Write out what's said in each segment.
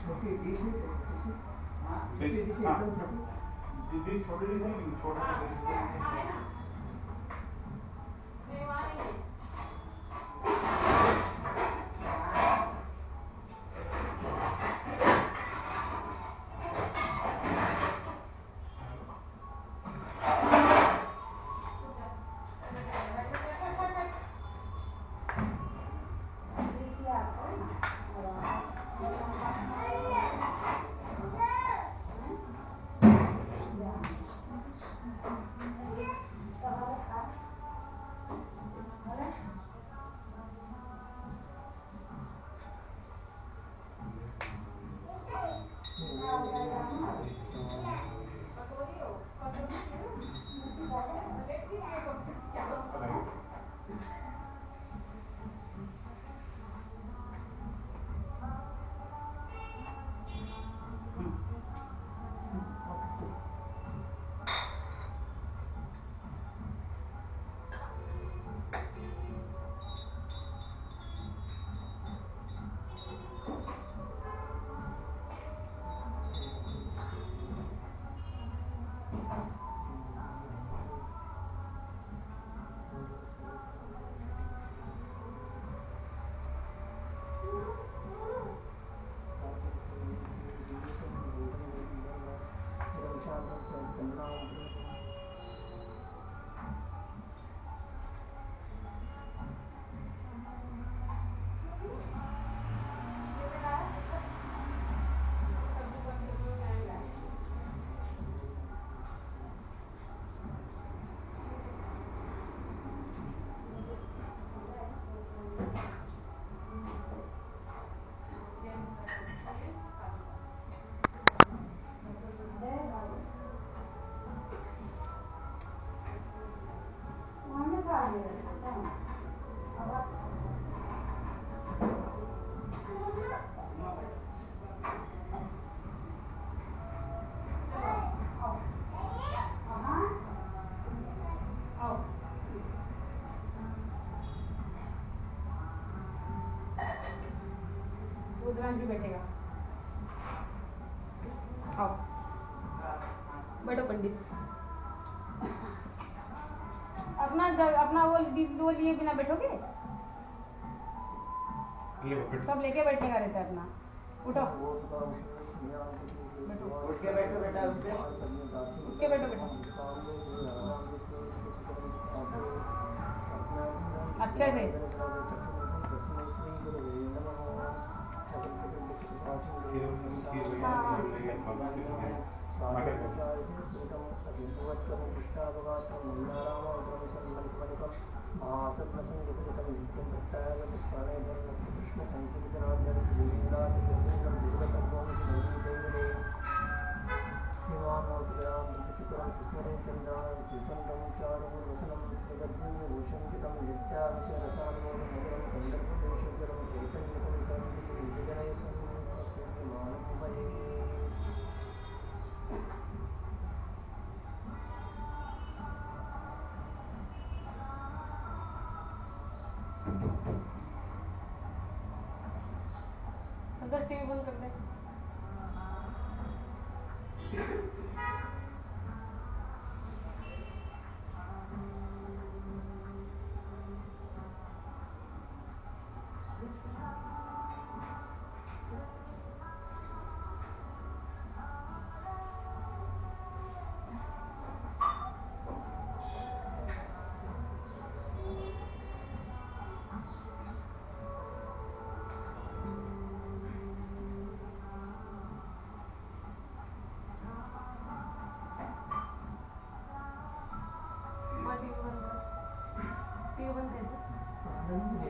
छोटी डिश है क्या? छोटी सी छोटी डिश है, एकदम छोटी डिश, छोटी डिश नहीं, छोटा सा डिश नहीं, वहाँ नहीं है। रुद्रांश भी बैठेगा। आओ बैठो पंडित। अपना वो लिए बिना बैठोगे? सब लेके बैठने का रहता है अपना। उठो बैठो, उठ के बैठो बेटा, उठ के बैठो बेटा, अच्छे से। बस टीवी बंद कर दे। टीवी बंद कर, टीवी बंद कर दे।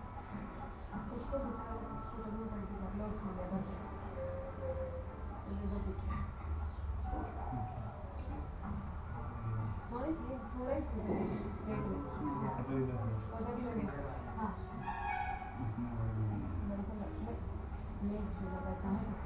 उसको दूसरा स्कूटर में पलटी कर लो, उसमें ले भर दे दो पीछे। थोड़ा ही स्कूटर है रेट में। हाँ बड़ी तो ले स्कूटर बैठा है।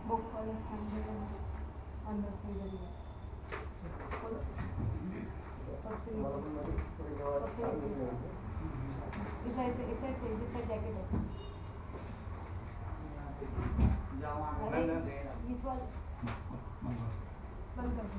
बुक वाला स्कैन कर लेना अंदर से इधर ही है सबसे नीचे इस साइड से जिस साइड जैकेट है अरे इस वाले बंद कर दो।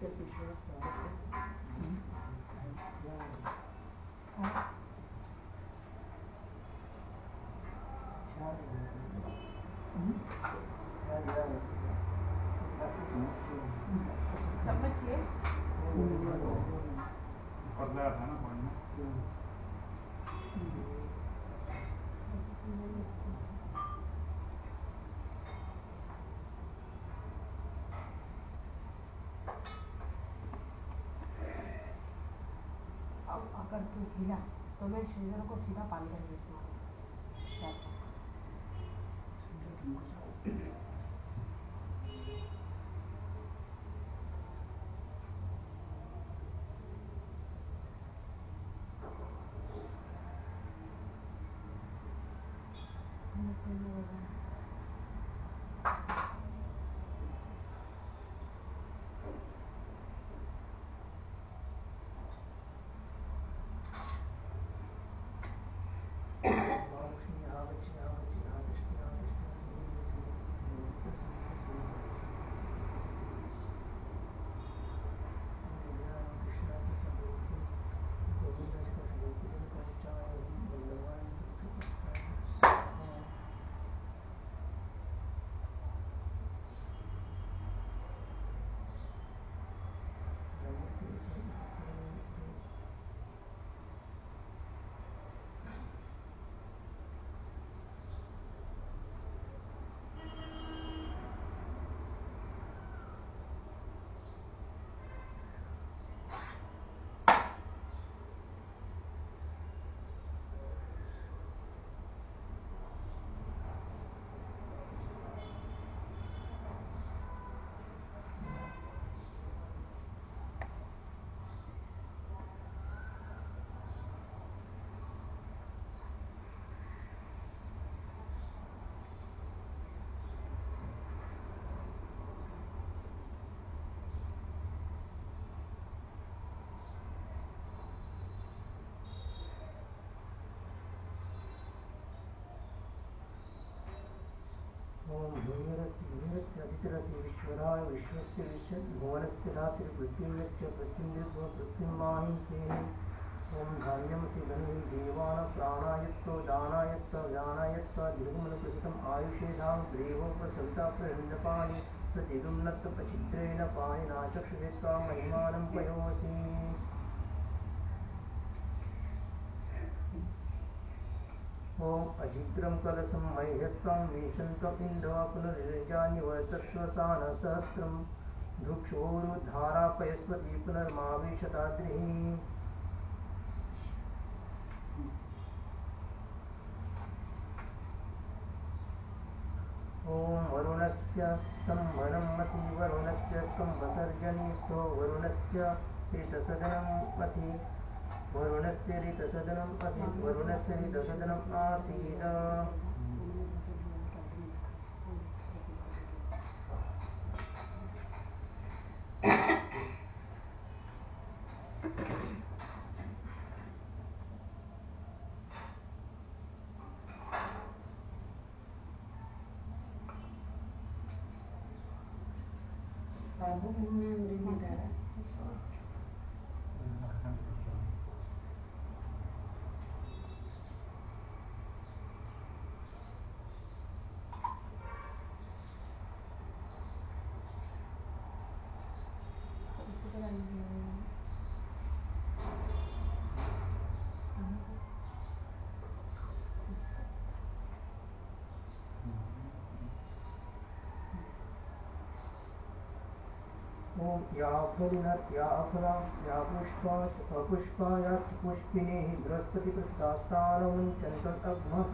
चम्मच चाहिए पतला था ना पानी में अब अगर तू हिला तो मैं श्रीधर को सीधा पालघर भेज दूंगा ओम भूमिरस्य अधितरति विश्वराय विश्वस्य भुवनस्य धातृपृथ्वीर्च पृथ्वीर्भुव पृथ्वीमाहिं सेने ओम धान्यमसि धनुः देवान प्राणायत्तो दानायत्त व्यानायत्त दीर्घमनुप्रसितम् आयुषेधां देवोपसविता प्रचण्डपाणि प्रतिदुम्नत् प्रचित्रेण पाणिना चक्षुषे त्वां महिमानं पयोसि ओम अजिग्रम कलशं मह्यत्वं मीशन्त्व इन्द्र पुनर्निर्जान्यवर्तस्व सानसहस्रं धृक्षोरुद्धारापयस्वती पुनर्माविशताद्रिः ओम वरुणस्य स्तंभनमसि वरुणस्य स्तंभसर्जनीस्थो वरुणस्य ऋतसदनमसि वरुणस्य ऋतसदनम् असि वरुणस्य ऋतसदनम् आसीद बाबू मम्मी अंग्रेजी दादा ओम या फलिनत् या अफला या पुष्पा अपुष्पा या च पुष्पिणीः बृहस्पति प्रसदास्तानमुञ्चन्तत् अग्मस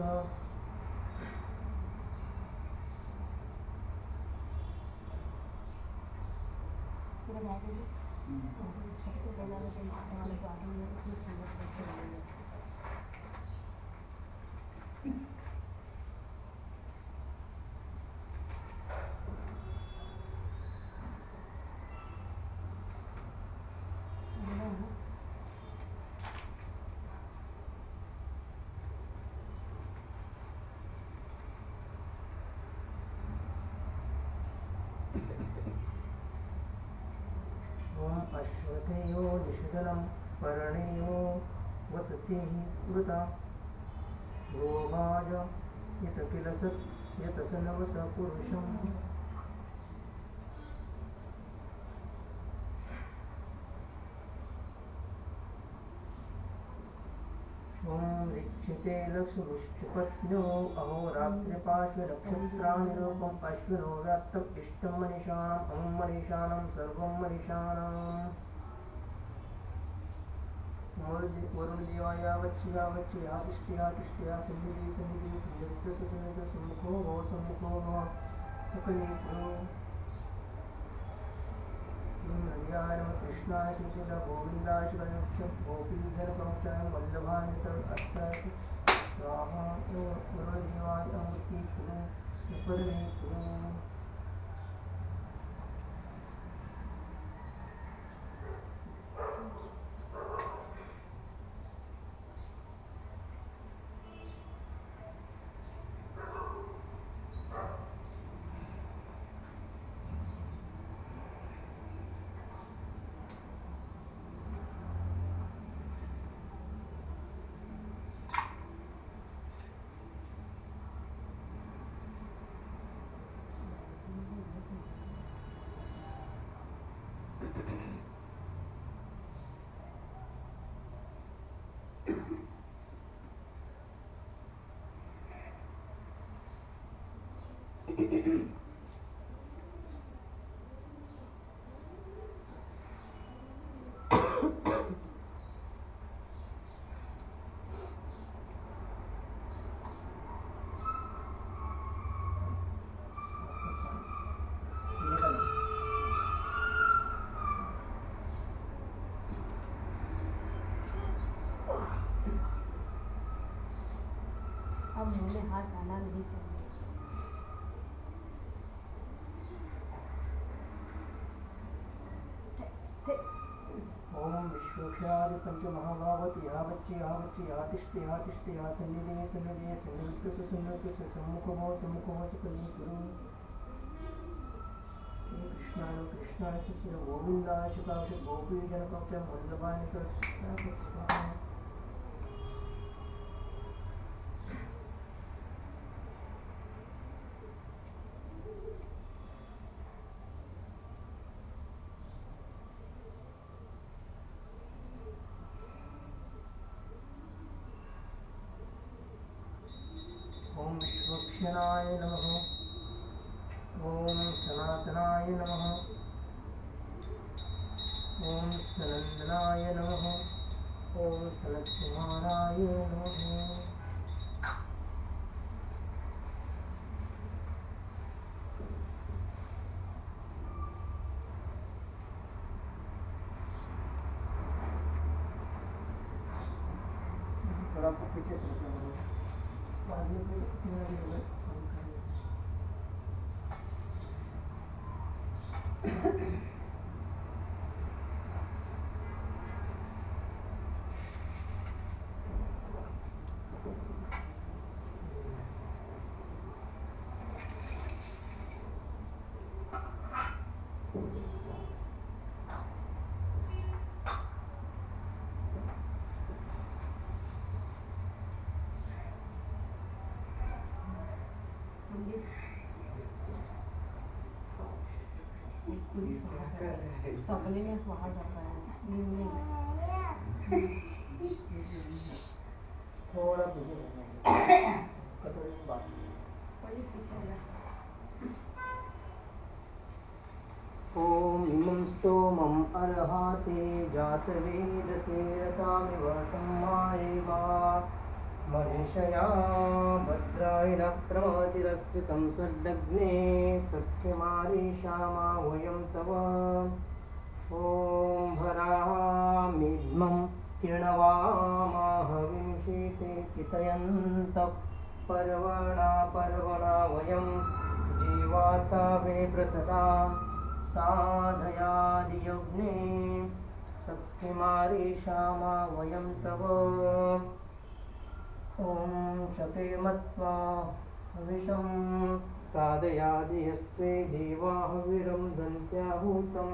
सबसे पहला जो माता वाले जो आदमी है उसमें चम्मच कैसे लगेगा सखेयो निषदनं पर्णेयो वसतिः मृता गोभाज यत किल सत् यत स नवत पुरुषम् ॐ ऋक्षिते लक्ष्मीश्चपत्न्यो अहोरात्रे पार्श्वे नक्षत्राणि रूपम् अश्विनो व्याप्तम् इष्टं मनीषाणम् अमुं मनीषाणं सर्वं मनीषाणाम् वरुणदेवाया वच्चया तिष्ठया सन्निधि सम्मुखो भव सकलीकुरु नद्याय नमः कृष्णाय श्रीशैल गोविन्दाय शिवनक्ष गोपीजनसमुच्चय वल्लभाय अष्टाय स्वाहा वरुणदेवाय अमृति कुरु विपर्णे कुरु अब मुंह में हाथ डालना नहीं चाहिए। ओम विश्वक्षादि पंचमहाभावत्या बच्चया तिष्ठया सन्निधे सन्निधत्तु सम्मुखो सकलीकुरु कृष्णाय सुचिर गोविन्दाय शिकाश गोपीजनकवचं वल्लभाय स्वाहा ओम विश्वक्षणाय नमः ओम सनातनाय नमः ओम सनंदनाय नमः ओम सनत्कुमाराय नमः थोड़ा पीछे से आगे पे कितना भी होगा हम करेंगे सपने में स्वाहा करता है नींद में। थोड़ा पीछे जाना कटोरी में बात कोई पीछे जा। ओम इमं स्तोमम् अर्हाते जातवेदसे रतामिव सम्मायेवा मनीषया भद्राय न प्रमतिरस्य संसर्दग्ने सख्यमारीषामा वयं तव ॐ भरामिद्मं तृणवामाहविंशीते चितयन्तः पर्वणा वयं जीवातावे प्रसदां साधयादियज्ञे सख्यमारीषामा वयं तव ॐ शके मत्वा हविषं साधयादि यस्ते देवा हविरं दन्त्याहूतं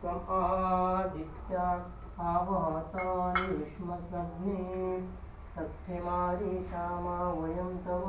त्वम् आदित्या आवहतानि विश्वसग्ने सख्यमारीषामा वयं तव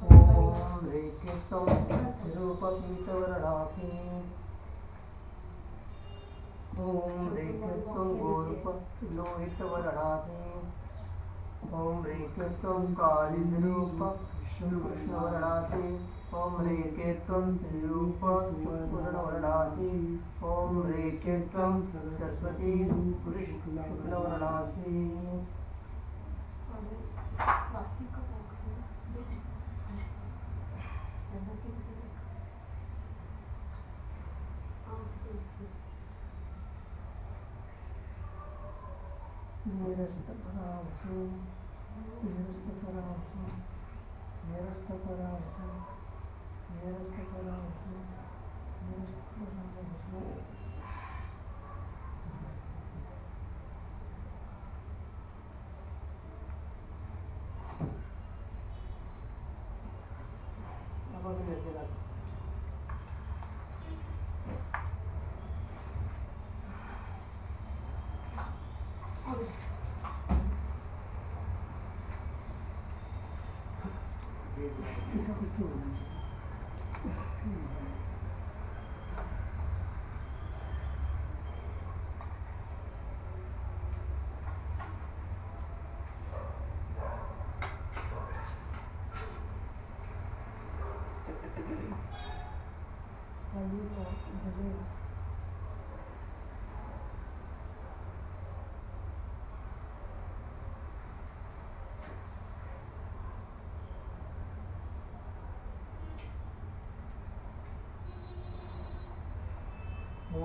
ॐ रेकेत्वं निरूपपीतवर्णासि ॐ रेकेत्वं गोरूपलोहितवर्णासि ॐ रेकेत्वं कालिद्रूपकृष्णवर्णासि ॐ रेकेत्वं श्रीरूपवर्णासि ॐ रेकेत्वं सरस्वती शुक्लवर्णासि प्लास्टिक का बॉक्स है अंदर के नीचे देख उसके नीचे निरस्तपरावसु निरस्तपरावसु निरस्तपरावसु निरस्तपरावसु निरस्तपरावसु अब अभी लेके जा सकते ऐसा कुछ तो होना चाहिए ॐ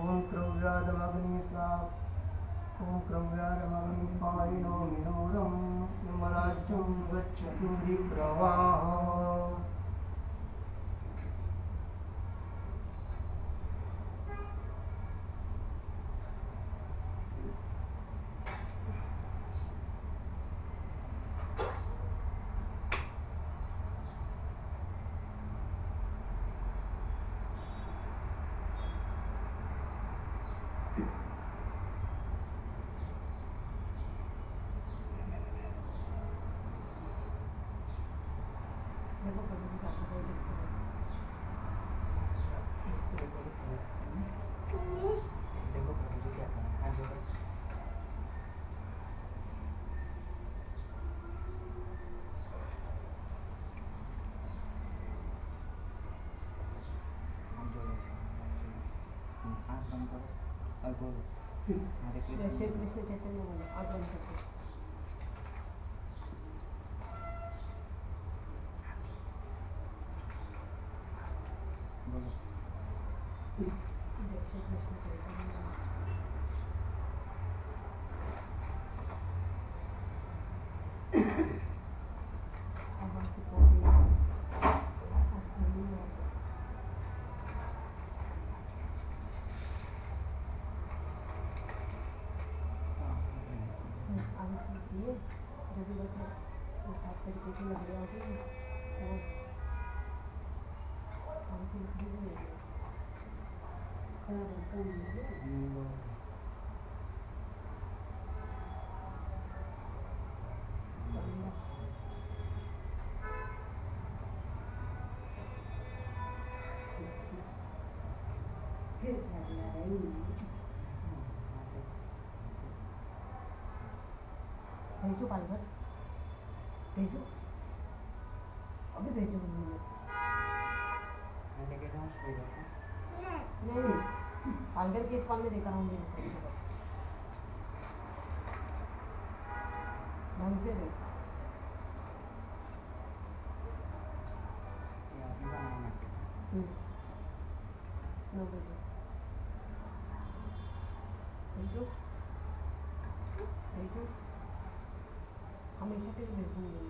क्रव्यादमग्निपायिनो मिनोरं यमराज्यं गच्छतु हरिप्रवाहः देखो प्रभु जी जाते हुए देखते हैं देखो प्रभु जी क्या करें हाथ जोड़ो हाथ जोड़ो आँख बंद करो और बोलो हरे श्री कृष्ण कृष्ण चैतन्य बोलो आग बंद करके बोलो जय श्री कृष्ण चैतन्य भगवान की पोथी अष्टमी और आगे किए जब बैठे वो 7 तरीके की लकड़ियाँ होती हैं वो आगे की लकड़ी भी ले लिया खड़ा बनता है पगड़िया फिर क्या दिया भेजो पालघर, भेजो अभी भेजो मुझे। नहीं पालघर के इस कॉल में देखा हूँ ढंग से देख। नो भेजो भेजो भेजो, हमेशा के लिए भेज दूँगी।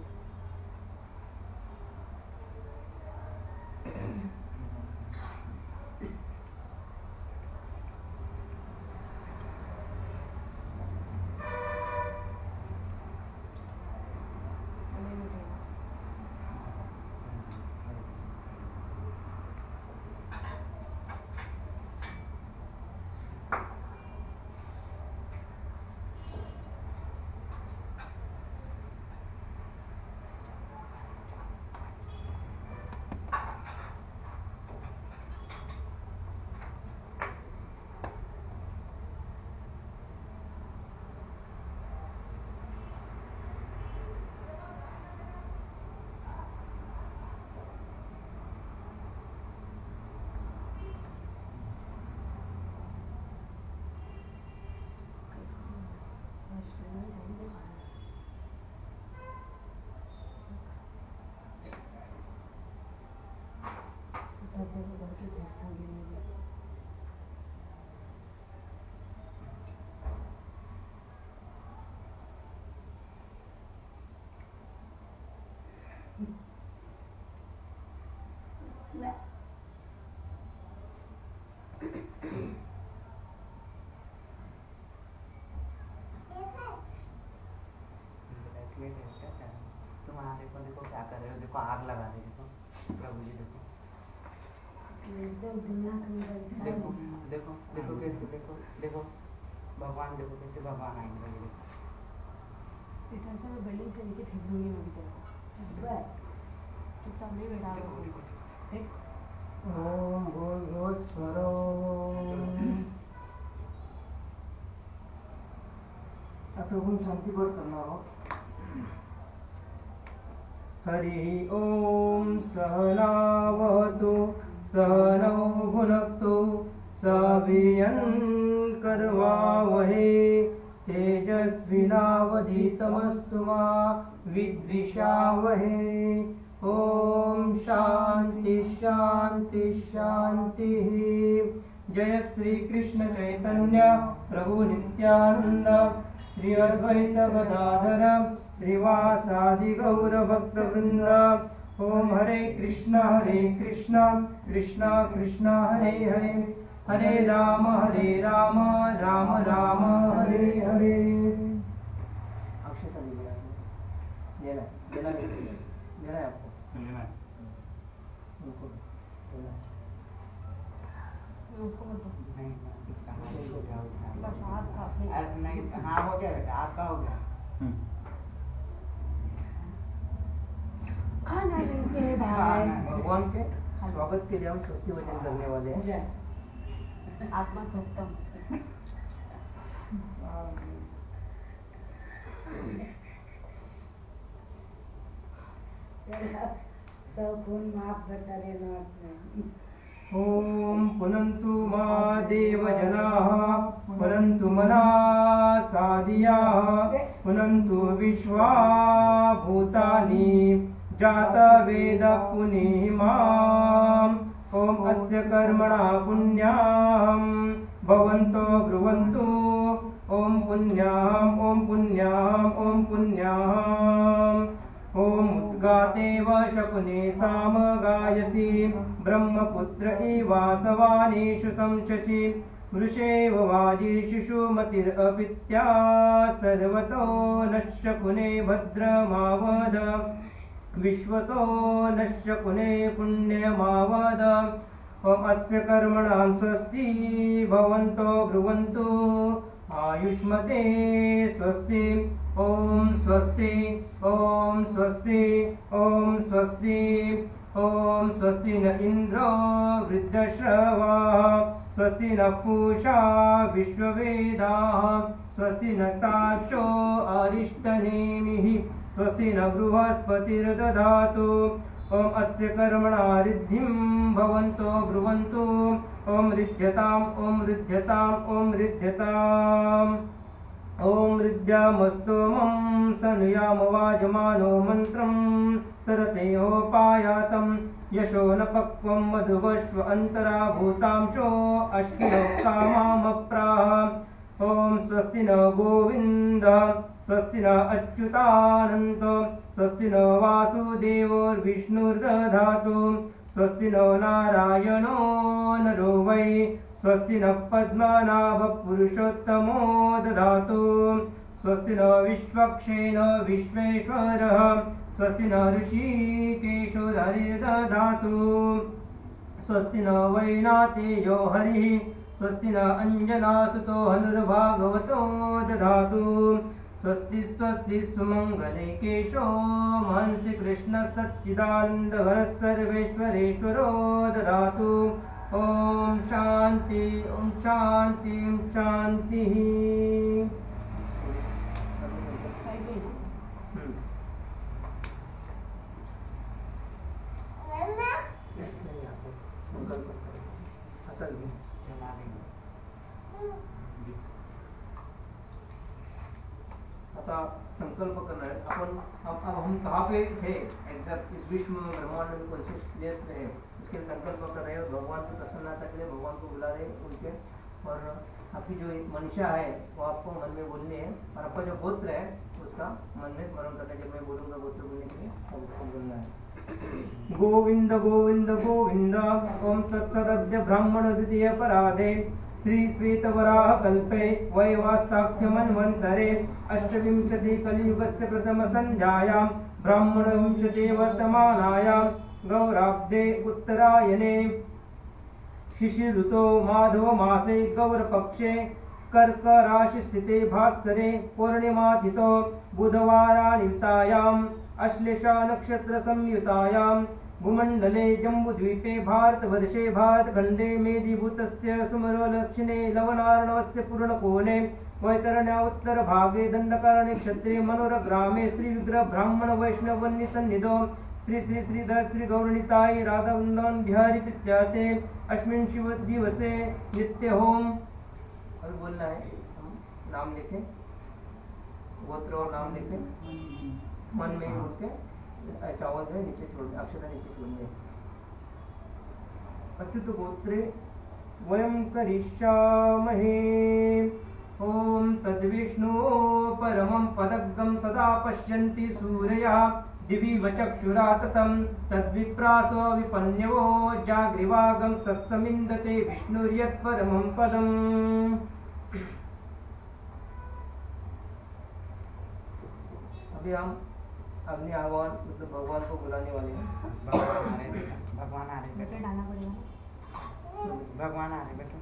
तुम्हारे को देखो क्या कर रहे हो, देखो आग लगा रहे, देखो प्रभु जी देखो देखो देखो देखो कैसे, देखो देखो भगवान, देखो कैसे भगवान आएंगे लगे, देखो इधर से मैं बिल्डिंग से नीचे फेंक दूंगी मैं भी तेरे को। चुपचाप नहीं बैठा देखो देखो देख। ओम भूर्भुवस्सुः। प्रभु शांति पाठ करना हो। हरि ओम सहनावतु सहनौ भुनक्तु सवियङ्करवावहै तेजस्विनावधीतमस्तु मा विद्विषावहै। ओम शांति शांति शांतिः। जय श्री कृष्ण चैतन्य प्रभु नित्यानंद श्री अद्वैत गदाधर श्रीवासादि गौर भक्त वृंद। ओम हरे कृष्णा कृष्णा कृष्णा हरे हरे, हरे राम राम राम हरे हरे। अक्षता लेना देना देना है आपको, लेना है उनको देना है। उसको मत दो। नहीं इसका हाथ हो गया, बस हाथ का अपने नहीं हाँ हो गया बेटा, आपका हो गया। खाना लेके भाई भगवान के स्वागत के लिए हम स्वस्ति वचन करने वाले हैं। आत्मा सप्तम सब खून माफ बता देना आपने। ओम पुनन्तु मा देवजनाः पुनन्तु मनाः साधियाः पुनन्तु विश्वा भूतानि जातवेदः पुनीमाम्। ओम अस्य कर्मणा पुण्याहं भवन्तो ब्रुवन्तु। ओम पुण्याहम् ओम पुण्याहम् ओम पुण्याहम्। ओम उद्गातेव शकुने साम गायति ब्रह्मपुत्र इवासवानेषु संशचि वृषेव वाजिषिषु मतिरपित्या सर्वतो नश्शकुने भद्रमावद विश्वतो नश्शकुने पुण्यमावद। ओम अस्य कर्मणां स्वस्ति भवन्तो ब्रुवन्तु आयुष्मते स्वस्ति। ओम स्वस्ति ओम स्वस्ति ओम स्वस्ति ओम स्वस्ति न इंद्रो वृद्धश्रवाः स्वस्ति न पूषा विश्ववेदाः स्वस्ति न तार्क्ष्यो अरिष्टनेमिः स्वस्ति न बृहस्पतिर्दधातु ॐ अस्य कर्मणा रिद्धिं भवन्तो ब्रुवन्तु ॐ रिध्यताम् ॐ रिध्यताम् ॐ रिध्यताम् ॐ हृद्यामस्तोमं सनुयामवाजमानो मन्त्रं सरतेयोपायातं यशो न पक्वं मधुवश्व अन्तरा भूतांशो अश्विनो कामामप्राह ॐ स्वस्ति न गोविन्द स्वस्ति न अच्युतानन्त स्वस्ति न वासुदेवोर्विष्णुर्दधातु स्वस्ति नो नारायणो नरो वै स्वस्ति न पद्मनाभपुरुषोत्तमो ददातु स्वस्ति न विश्वक्षेण विश्वेश्वरः स्वस्ति न ऋषिकेशो हरिर्दधातु स्वस्ति न वैनातेयो हरिः स्वस्ति न अञ्जनासुतो हनुर्भागवतो दधातु स्वस्ति स्वस्ति सुमङ्गलैकेशो महंसि कृष्ण सच्चिदानन्दघनः सर्वेश्वरेश्वरो ददातु ॐ शान्ति ॐ शान्ति ॐ शान्तिः आता संकल्प करना है अपन अब हम कहाँ पे थे एग्जैक्ट इस विश्व में ब्रह्मांड में कौन से प्लेस में है उसके लिए संकल्प कर रहे हो भगवान की प्रसन्नता के लिए भगवान को बुला रहे उनके और आपकी जो मंशा है वो आपको मन में बोलनी है और आपका जो गोत्र है उसका मन में स्मरण करना है जब मैं बोलूंगा गोत्र बोलने के लिए आपको बोलना है गोविंद गोविंद गोविंद ओम तत्सदद्य ब्राह्मण द्वितीय पराधे श्री श्वेतवराह कल्पे वैवास्ताख्य मन्वन्तरे अष्टविंशति कलियुगस्य प्रथम संध्यायां ब्राह्मण विंशते वर्तमानायां गौराब्दे उत्तरायणे शिशिर ऋतो माधव मासे गौरपक्षे कर्क राशि स्थिते भास्करे पूर्णिमातिथो बुधवारानितायां अश्लेषा नक्षत्र संयुतायां भूमण्डले जम्बूद्वीपे भारतवर्षे भारतखण्डे मेदिभूतस्य सुमरोलक्षणे लवणार्णवस्य पूर्णकोणे वैतरण्या उत्तरभागे दण्डकारण्ये क्षेत्रे मनोरग्रामे श्रीविग्रह ब्राह्मण वैष्णवन्निसन्निधौ श्री श्री श्रीधर श्री गौरनिताय राधावृंदावन बिहारी प्रत्याते अस्मिन् शिव दिवसे नित्य होम। अभी बोलना है नाम लिखे गोत्र और नाम लिखे मन में ही उठ के चावल है नीचे छोड़ अक्षता नीचे छोड़ने अच्युत गोत्रे वयं करिष्यामहे ओम तद्विष्णु परमं पदग्गं सदा पश्यन्ति सूर्यः दिवि वचक्षुरा ततं तद्विप्रासो विपन्यवो जाग्रीवागं सत्समिन्दते विष्णुर्यत्परमं पदम्। अभी हम अग्नि आह्वान मतलब भगवान को बुलाने वाले हैं। भगवान आ रहे बेटे डालना पड़ेगा भगवान आ रहे बेटे।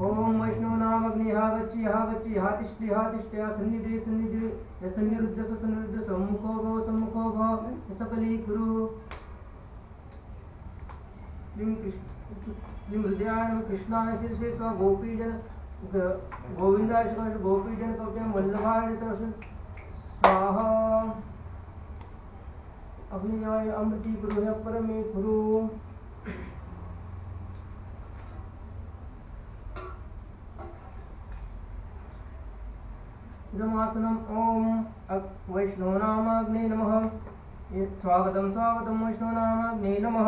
ओम वैष्णव नाम अग्नि हा तिष्ठे सन्निधे सन्निधे सन्निरुद्ध सन्निरुद्ध सम्मुखो भव सकली गुरु लिम हृदयाय कृष्णाय शीर्षे स्व गोपीजन गोविंदाय गोपीजन कवचम वल्लभाय स्वाहा अग्निजाय अमृति गुरु है परमे गुरु। इदमासनम ओम वैष्णवनामाग्ने नमः स्वागतं स्वागतं वैष्णवनामाग्ने नमः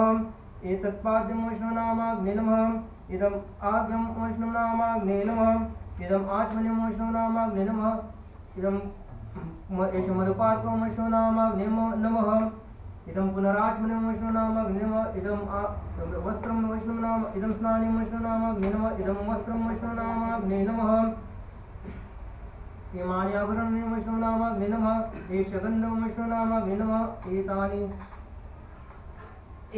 एतत्पाद्यं वैष्णवनामाग्ने नमः इदम् आज्ञं वैष्णवनामाग्ने नमः इदम् आचमनीयं वैष्णवनामाग्ने नमः इदम् एष मधुपात्रं वैष्णवनामाग्ने नमः इदं पुनराचमनीयं वैष्णवनामाग्ने नमः इदं वस्त्रं वैष्णवनाम इदं स्नानं वैष्णवनामाग्ने नमः इदं वस्त्रं वैष्णवनामाग्ने नमः इमानि आभरणानि वैष्णवनामाग्ने नमः एष गन्धं वैष्णवनामाग्ने नमः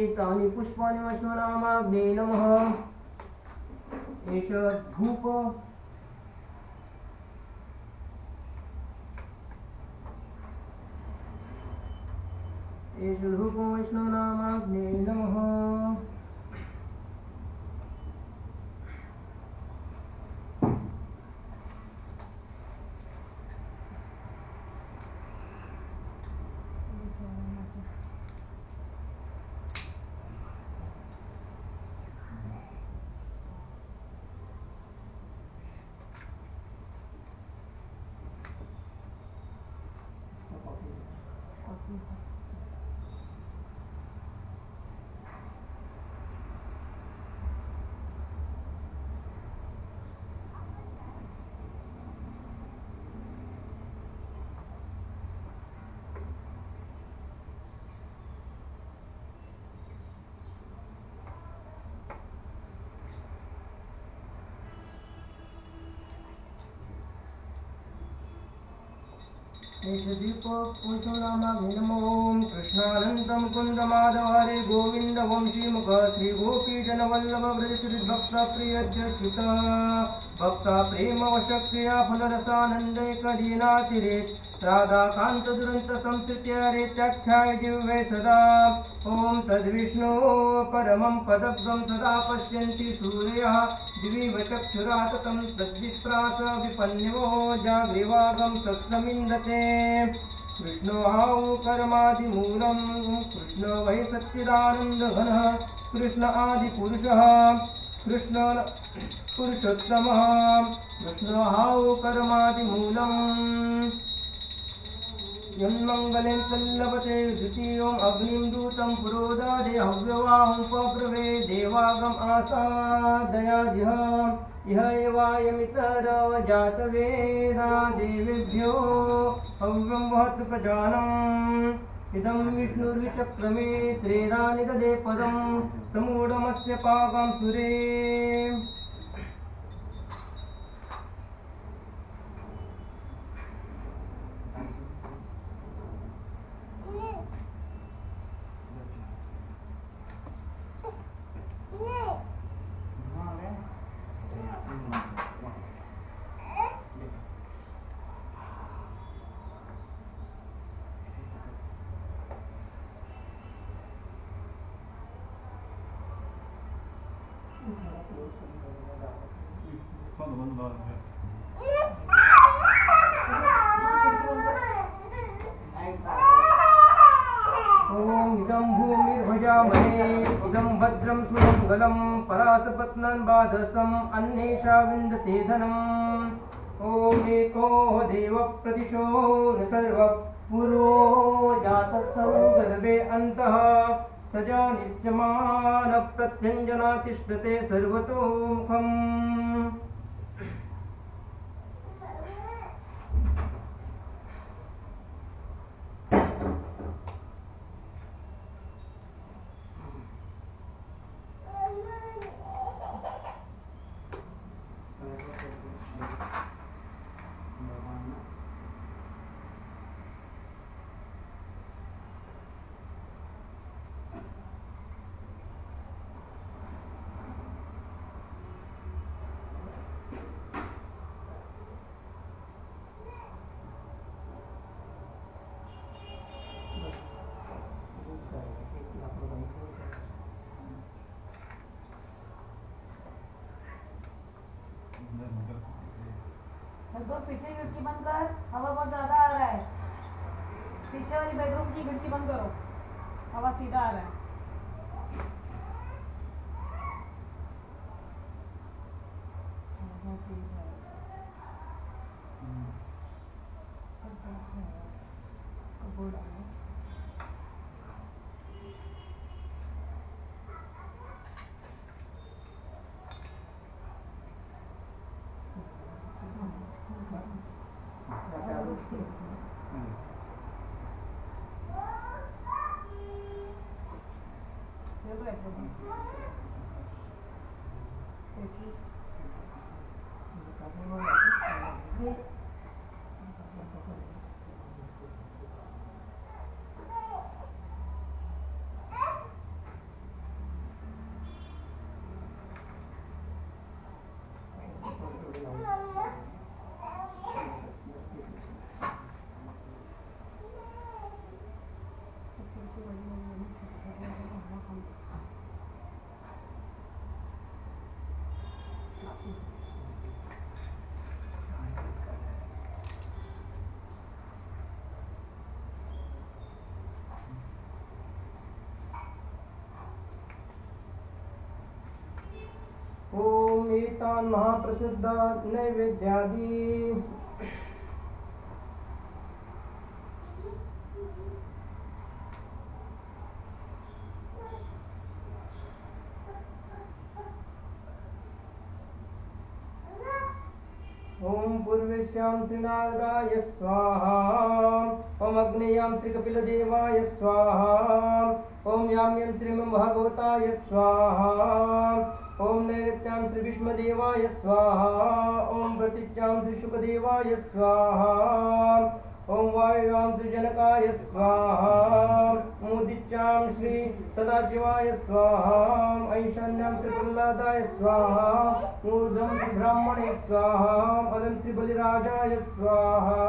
एतानि पुष्पाणि वैष्णवनामाग्ने नमः एष धूप एष धूपं वैष्णवनामाग्ने नमः दीप पुरुषोनामाभिनमों कृष्णानंदम कुंद माधव हरे गोविंद वंशी मुख श्री गोपी जन वल्लभ ब्रज श्री भक्त प्रिय च्युत भक्त प्रेम वशक्रिया फल रसानंदे कदीनातिरे राधा कांत दुरंत संस्थित्य रेत्याख्याय जिह्वे सदा ओम तद्विष्णु परमं पदब्दं सदा पश्यन्ति सूर्यः दिवि चक्षुराततं तद्विप्रास विपन्यो जाग्रीवागं तत्समिन्दते कृष्णो हाउ कर्मादिमूलं कृष्ण वै सच्चिदानन्दघनः कृष्ण आदिपुरुषः कृष्ण पुरुषोत्तमः कृष्ण हाउ कर्मादिमूलम् यन्मङ्गलेन तल्लभते द्वितीयम् अग्निं दूतं पुरोदधे हव्यवाहं पप्रवे देवागम आसादयाजिह इह एवायमितर जातवेदा देवेभ्यो हव्यं वहतु प्रजानम् इदं विष्णुर्विचक्रमे त्रेधानि ददे पदं समूढमस्य पाकं सुरे इदं भद्रं सुमङ्गलं परासपत्नं बाधसम् अन्येषा विन्दते धनम् ॐ एको देवप्रतिशो न सर्वपुरो जातः गर्भे अन्तः स च निश्चमानप्रत्यञ्जना तिष्ठते सर्वतोमुखम् संतोष पीछे की खिड़की बंद कर, हवा बहुत ज्यादा आ रहा है। पीछे वाली बेडरूम की खिड़की बंद करो, हवा सीधा आ रहा है। ओम एतान् महाप्रसिद्ध नैवेद्यादि सूर्यस्यां त्रिनारदाय स्वाहा ॐ अग्नेयां त्रिकपिलदेवाय स्वाहा ॐ यां श्रीमं भागवताय स्वाहा ॐ नैऋत्यां श्रीविष्णुदेवाय स्वाहा ॐ प्रतीच्यां श्रीशुकदेवाय स्वाहा ॐ वायुव्यां श्रीजनकाय स्वाहा मुदिच्यां श्री सदाशिवाय स्वाहा ऐशान्यां श्रीप्रह्लादाय स्वाहा ऊर्ध्वं श्रीब्राह्मणे स्वाहा अधं श्रीबलिराजाय स्वाहा।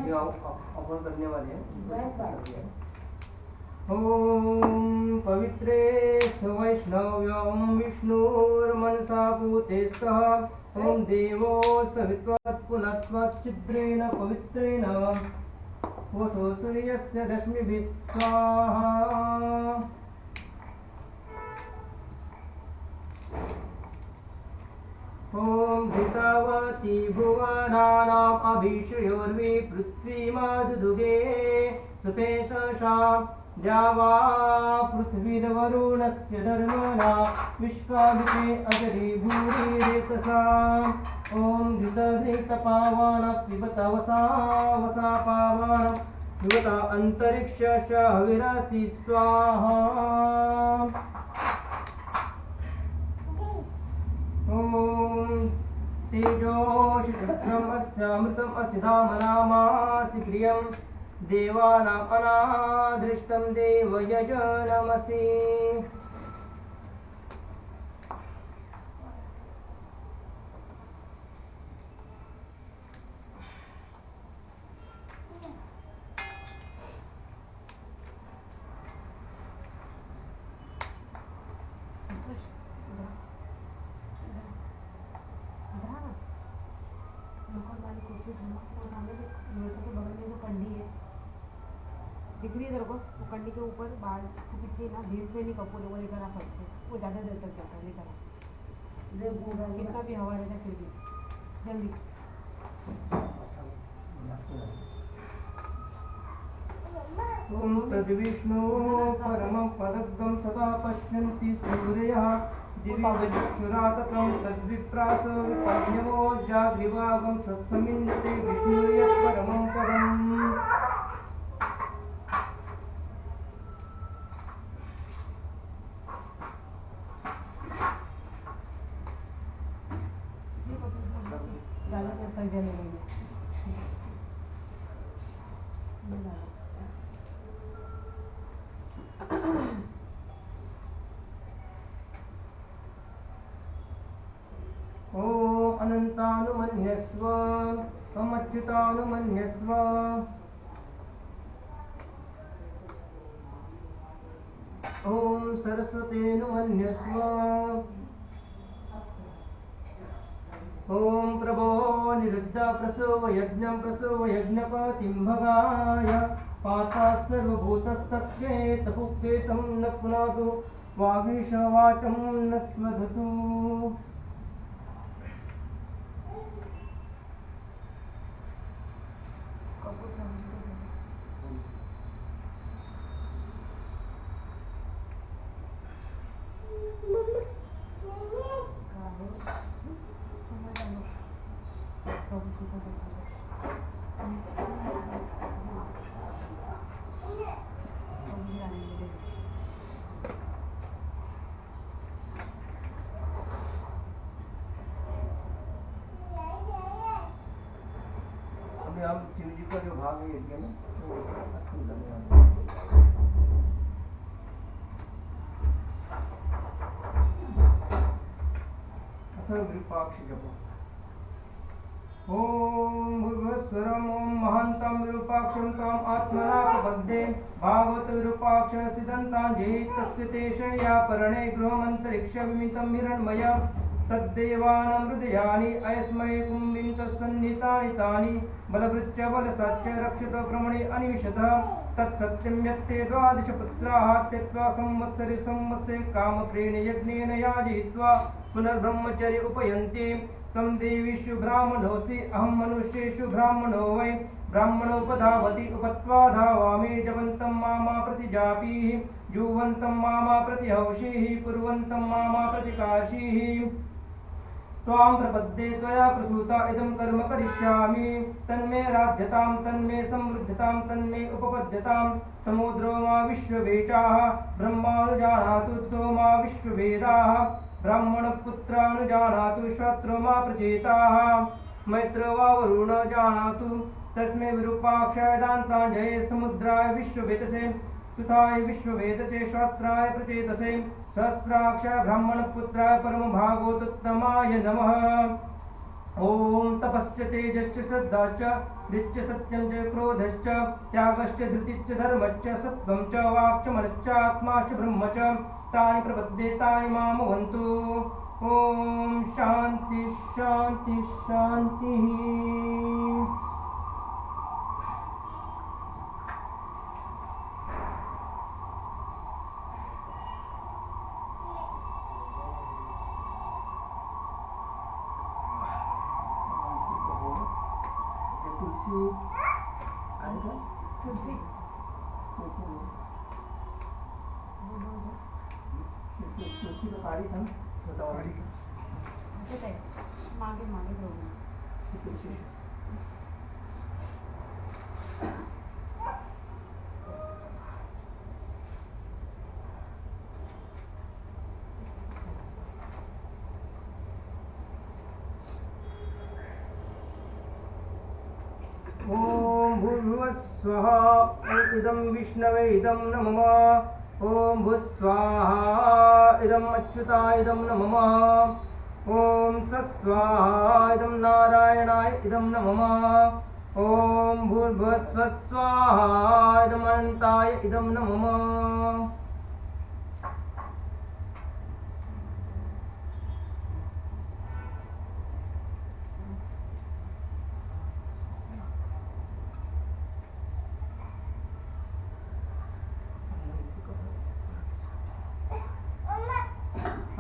जो ऑफर करने वाले हैं ओम पवित्रे वैष्णव्यं विष्णुर्मनसा भूतेस्तः ओम देवो सवित्वात् पुनस्त्वात् छिद्रेण पवित्रेण वसो सूर्यस्य रश्मिभिः स्वाहा। ॐ घृतावती भुवनानाम् अभिश्रयोर्वी पृथ्वीमादुदुगे सुते सशां द्यावा पृथ्वीर्वरुणस्य धर्मणा विश्वाभिते अजरी भूरिरेतसाम् ॐ घृतघृतपावान पिबत वसा पावान पिबत अन्तरिक्षश्च विरसि स्वाहा। ॐ तेजोषितम् अस्यामृतम् असि धामनामासि प्रियं देवानाम् अनादृष्टं देवयजनमसि। दिख रही है तेरे को वो कंडी के ऊपर बाल के पीछे ना भीड़ से नहीं कपूर वो लेकर आ पीछे वो ज़्यादा देर तक जाता है लेकर आ कितना भी हवा रहता है फिर भी जल्दी ॐ तद्विष्णु परमं पदग्गं सदा पश्यन्ति सूर्यः दिवि चक्षुराततं तद्विप्रास विपन्यो जाग्रीवागं सत्समिन्यते विष्णुर्यत् परमं पदम्। ज़्यादा देर तक जले रहेंगे ॐ अनन्तानुमन्यस्व अच्युतानुमन्यस्व ॐ सरस्वतेऽनुमन्यस्व ॐ प्रभो निरुद्ध प्रसव यज्ञं प्रसव यज्ञपतिं भगाय पातात् सर्वभूतस्तस्येत पुक्केतं न पुनातु वागीशवाचं न स्वधतु। अभी हम शिव जी का जो भाग है यज्ञ में विरूपाक्ष जपो ॐ भूर्भुवस्वरम् ॐ महान्तं विरूपाक्षं त्वाम् आत्मनापबद्धे भागवत विरूपाक्ष सिदन्ताञ्जयि तस्य ते शय्यापरणे गृहमन्तरिक्षविमितं हिरण्मय तद्देवानां हृदयानि अयस्मये कुम्भिं तत्सन्निहितानि तानि बलभृच्च बलसच्च रक्षत भ्रमणे अनिविशतः तत्सत्यं यत्ते द्वादशपुत्राः त्यक्त्वा संवत्सरे कामप्रेण यज्ञेन याजयित्वा पुनर्ब्रह्मचर्य उपयन्ति त्वं देवीषु ब्राह्मणोऽसि अहं मनुष्येषु ब्राह्मणो वै ब्राह्मणोपधावति उपत्वा धावामि जपन्तं मामा प्रतिजापीः जुह्वन्तं मामा प्रतिहौषीः कुर्वन्तं मामा प्रतिकाशीः त्वां प्रपद्ये त्वया प्रसूता इदं कर्म करिष्यामि तन्मे राध्यतां तन्मे समृद्धतां तन्मे उपपद्यतां समुद्रो मा विश्ववेचाः ब्रह्मानुजानातु तो मा विश्ववेदाः ब्राह्मणपुत्रानुजानातु श्रोत्रो मा प्रचेताः मैत्रो वा वरुण जानातु तस्मै विरूपाक्षाय दान्ताञ्जये समुद्राय विश्ववेतसे तुथाय विश्ववेदचे श्रोत्राय प्रचेतसे सहस्राक्षाय ब्राह्मणपुत्राय परमभागवतोत्तमाय नमः। ओम तपश्च तेजश्च श्रद्धाश्च धीश्च सत्यं च क्रोधश्च त्यागश्च धृतिश्च धर्मश्च सत्त्वं च वाक् च मनश्च आत्मा च ब्रह्म च तानि प्रपद्ये तानि मामवन्तु। ओम शांति शांति शांतिः। तुलसी का काढ़ी था बताओ मागे मागे जाऊन तुलसी ओम भूर्भुवस्वः इदं विष्णवे इदं नमः। ओम भूस्वाहा इदं अच्युताय इदं नमः। ओम सस्वाहा इदं नारायणाय इदं नमः। ओम भूर्भुवस्वः स्वाहा इदं अनन्ताय इदं नमः।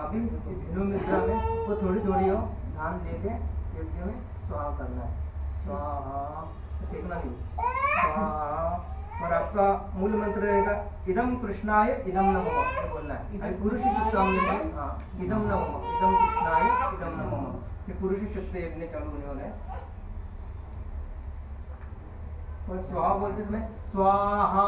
अभी धनु मुद्रा में वो थोड़ी थोड़ी हो ध्यान देके यज्ञ में स्वाहा करना है। स्वाहा फेंकना नहीं, स्वाहा। और आपका मूल मंत्र रहेगा इदम कृष्णाय इदम नमः बोलना है। अभी पुरुष शब्द हम लेंगे, हाँ इदम नमः, इदम कृष्णाय इदम नमः। ये पुरुष शब्द यज्ञ चालू होने वाला है। और स्वाहा बोलते समय स्वाहा।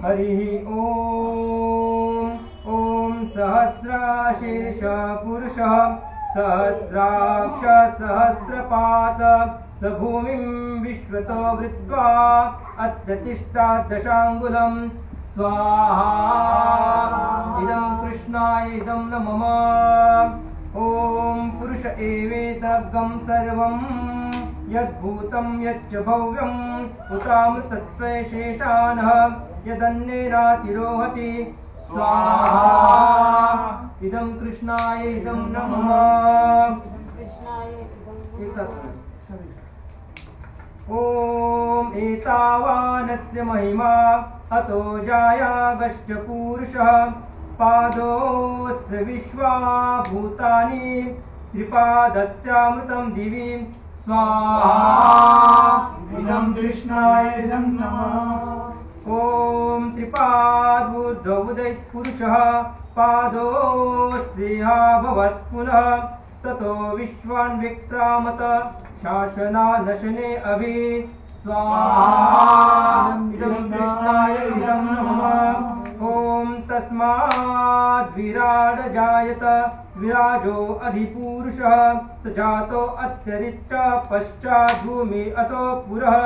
हरि ओम। ओम सहस्राशीर्ष पुरुषः सहस्राक्ष सहस्रपात स भूमिं विश्वतो वृत्वा अत्र तिष्ठात् दशाङ्गुलं स्वाहा। इदं कृष्णाय इदं नमः। ओम पुरुष एवेतगं सर्वं यद्भूतं यच्च भव्यं उतामृतत्वे शेषानः यदन्नेनातिरोहति स्वाहा। इदं कृष्णाय इदं नमः। एक साथ ओम एतावानस्य महिमा अतो जायागश्च पूरुषः पादोऽस्य विश्वा भूतानि त्रिपादस्यामृतं दिवि स्वाहा। इदं कृष्णाय इदं नमः। ओम त्रिपादूर्ध्व उदयः पुरुषः पादोऽस्या भवत् पुनः ततो विश्वान् विक्रामत शासनानशने अभि स्वाहा। इदं कृष्णाय इदं नमः। ओम तस्माद् विराड जायत विराजो अधिपुरुषः स जातो अत्यरिच्च पश्चात् भूमि अतो पुरः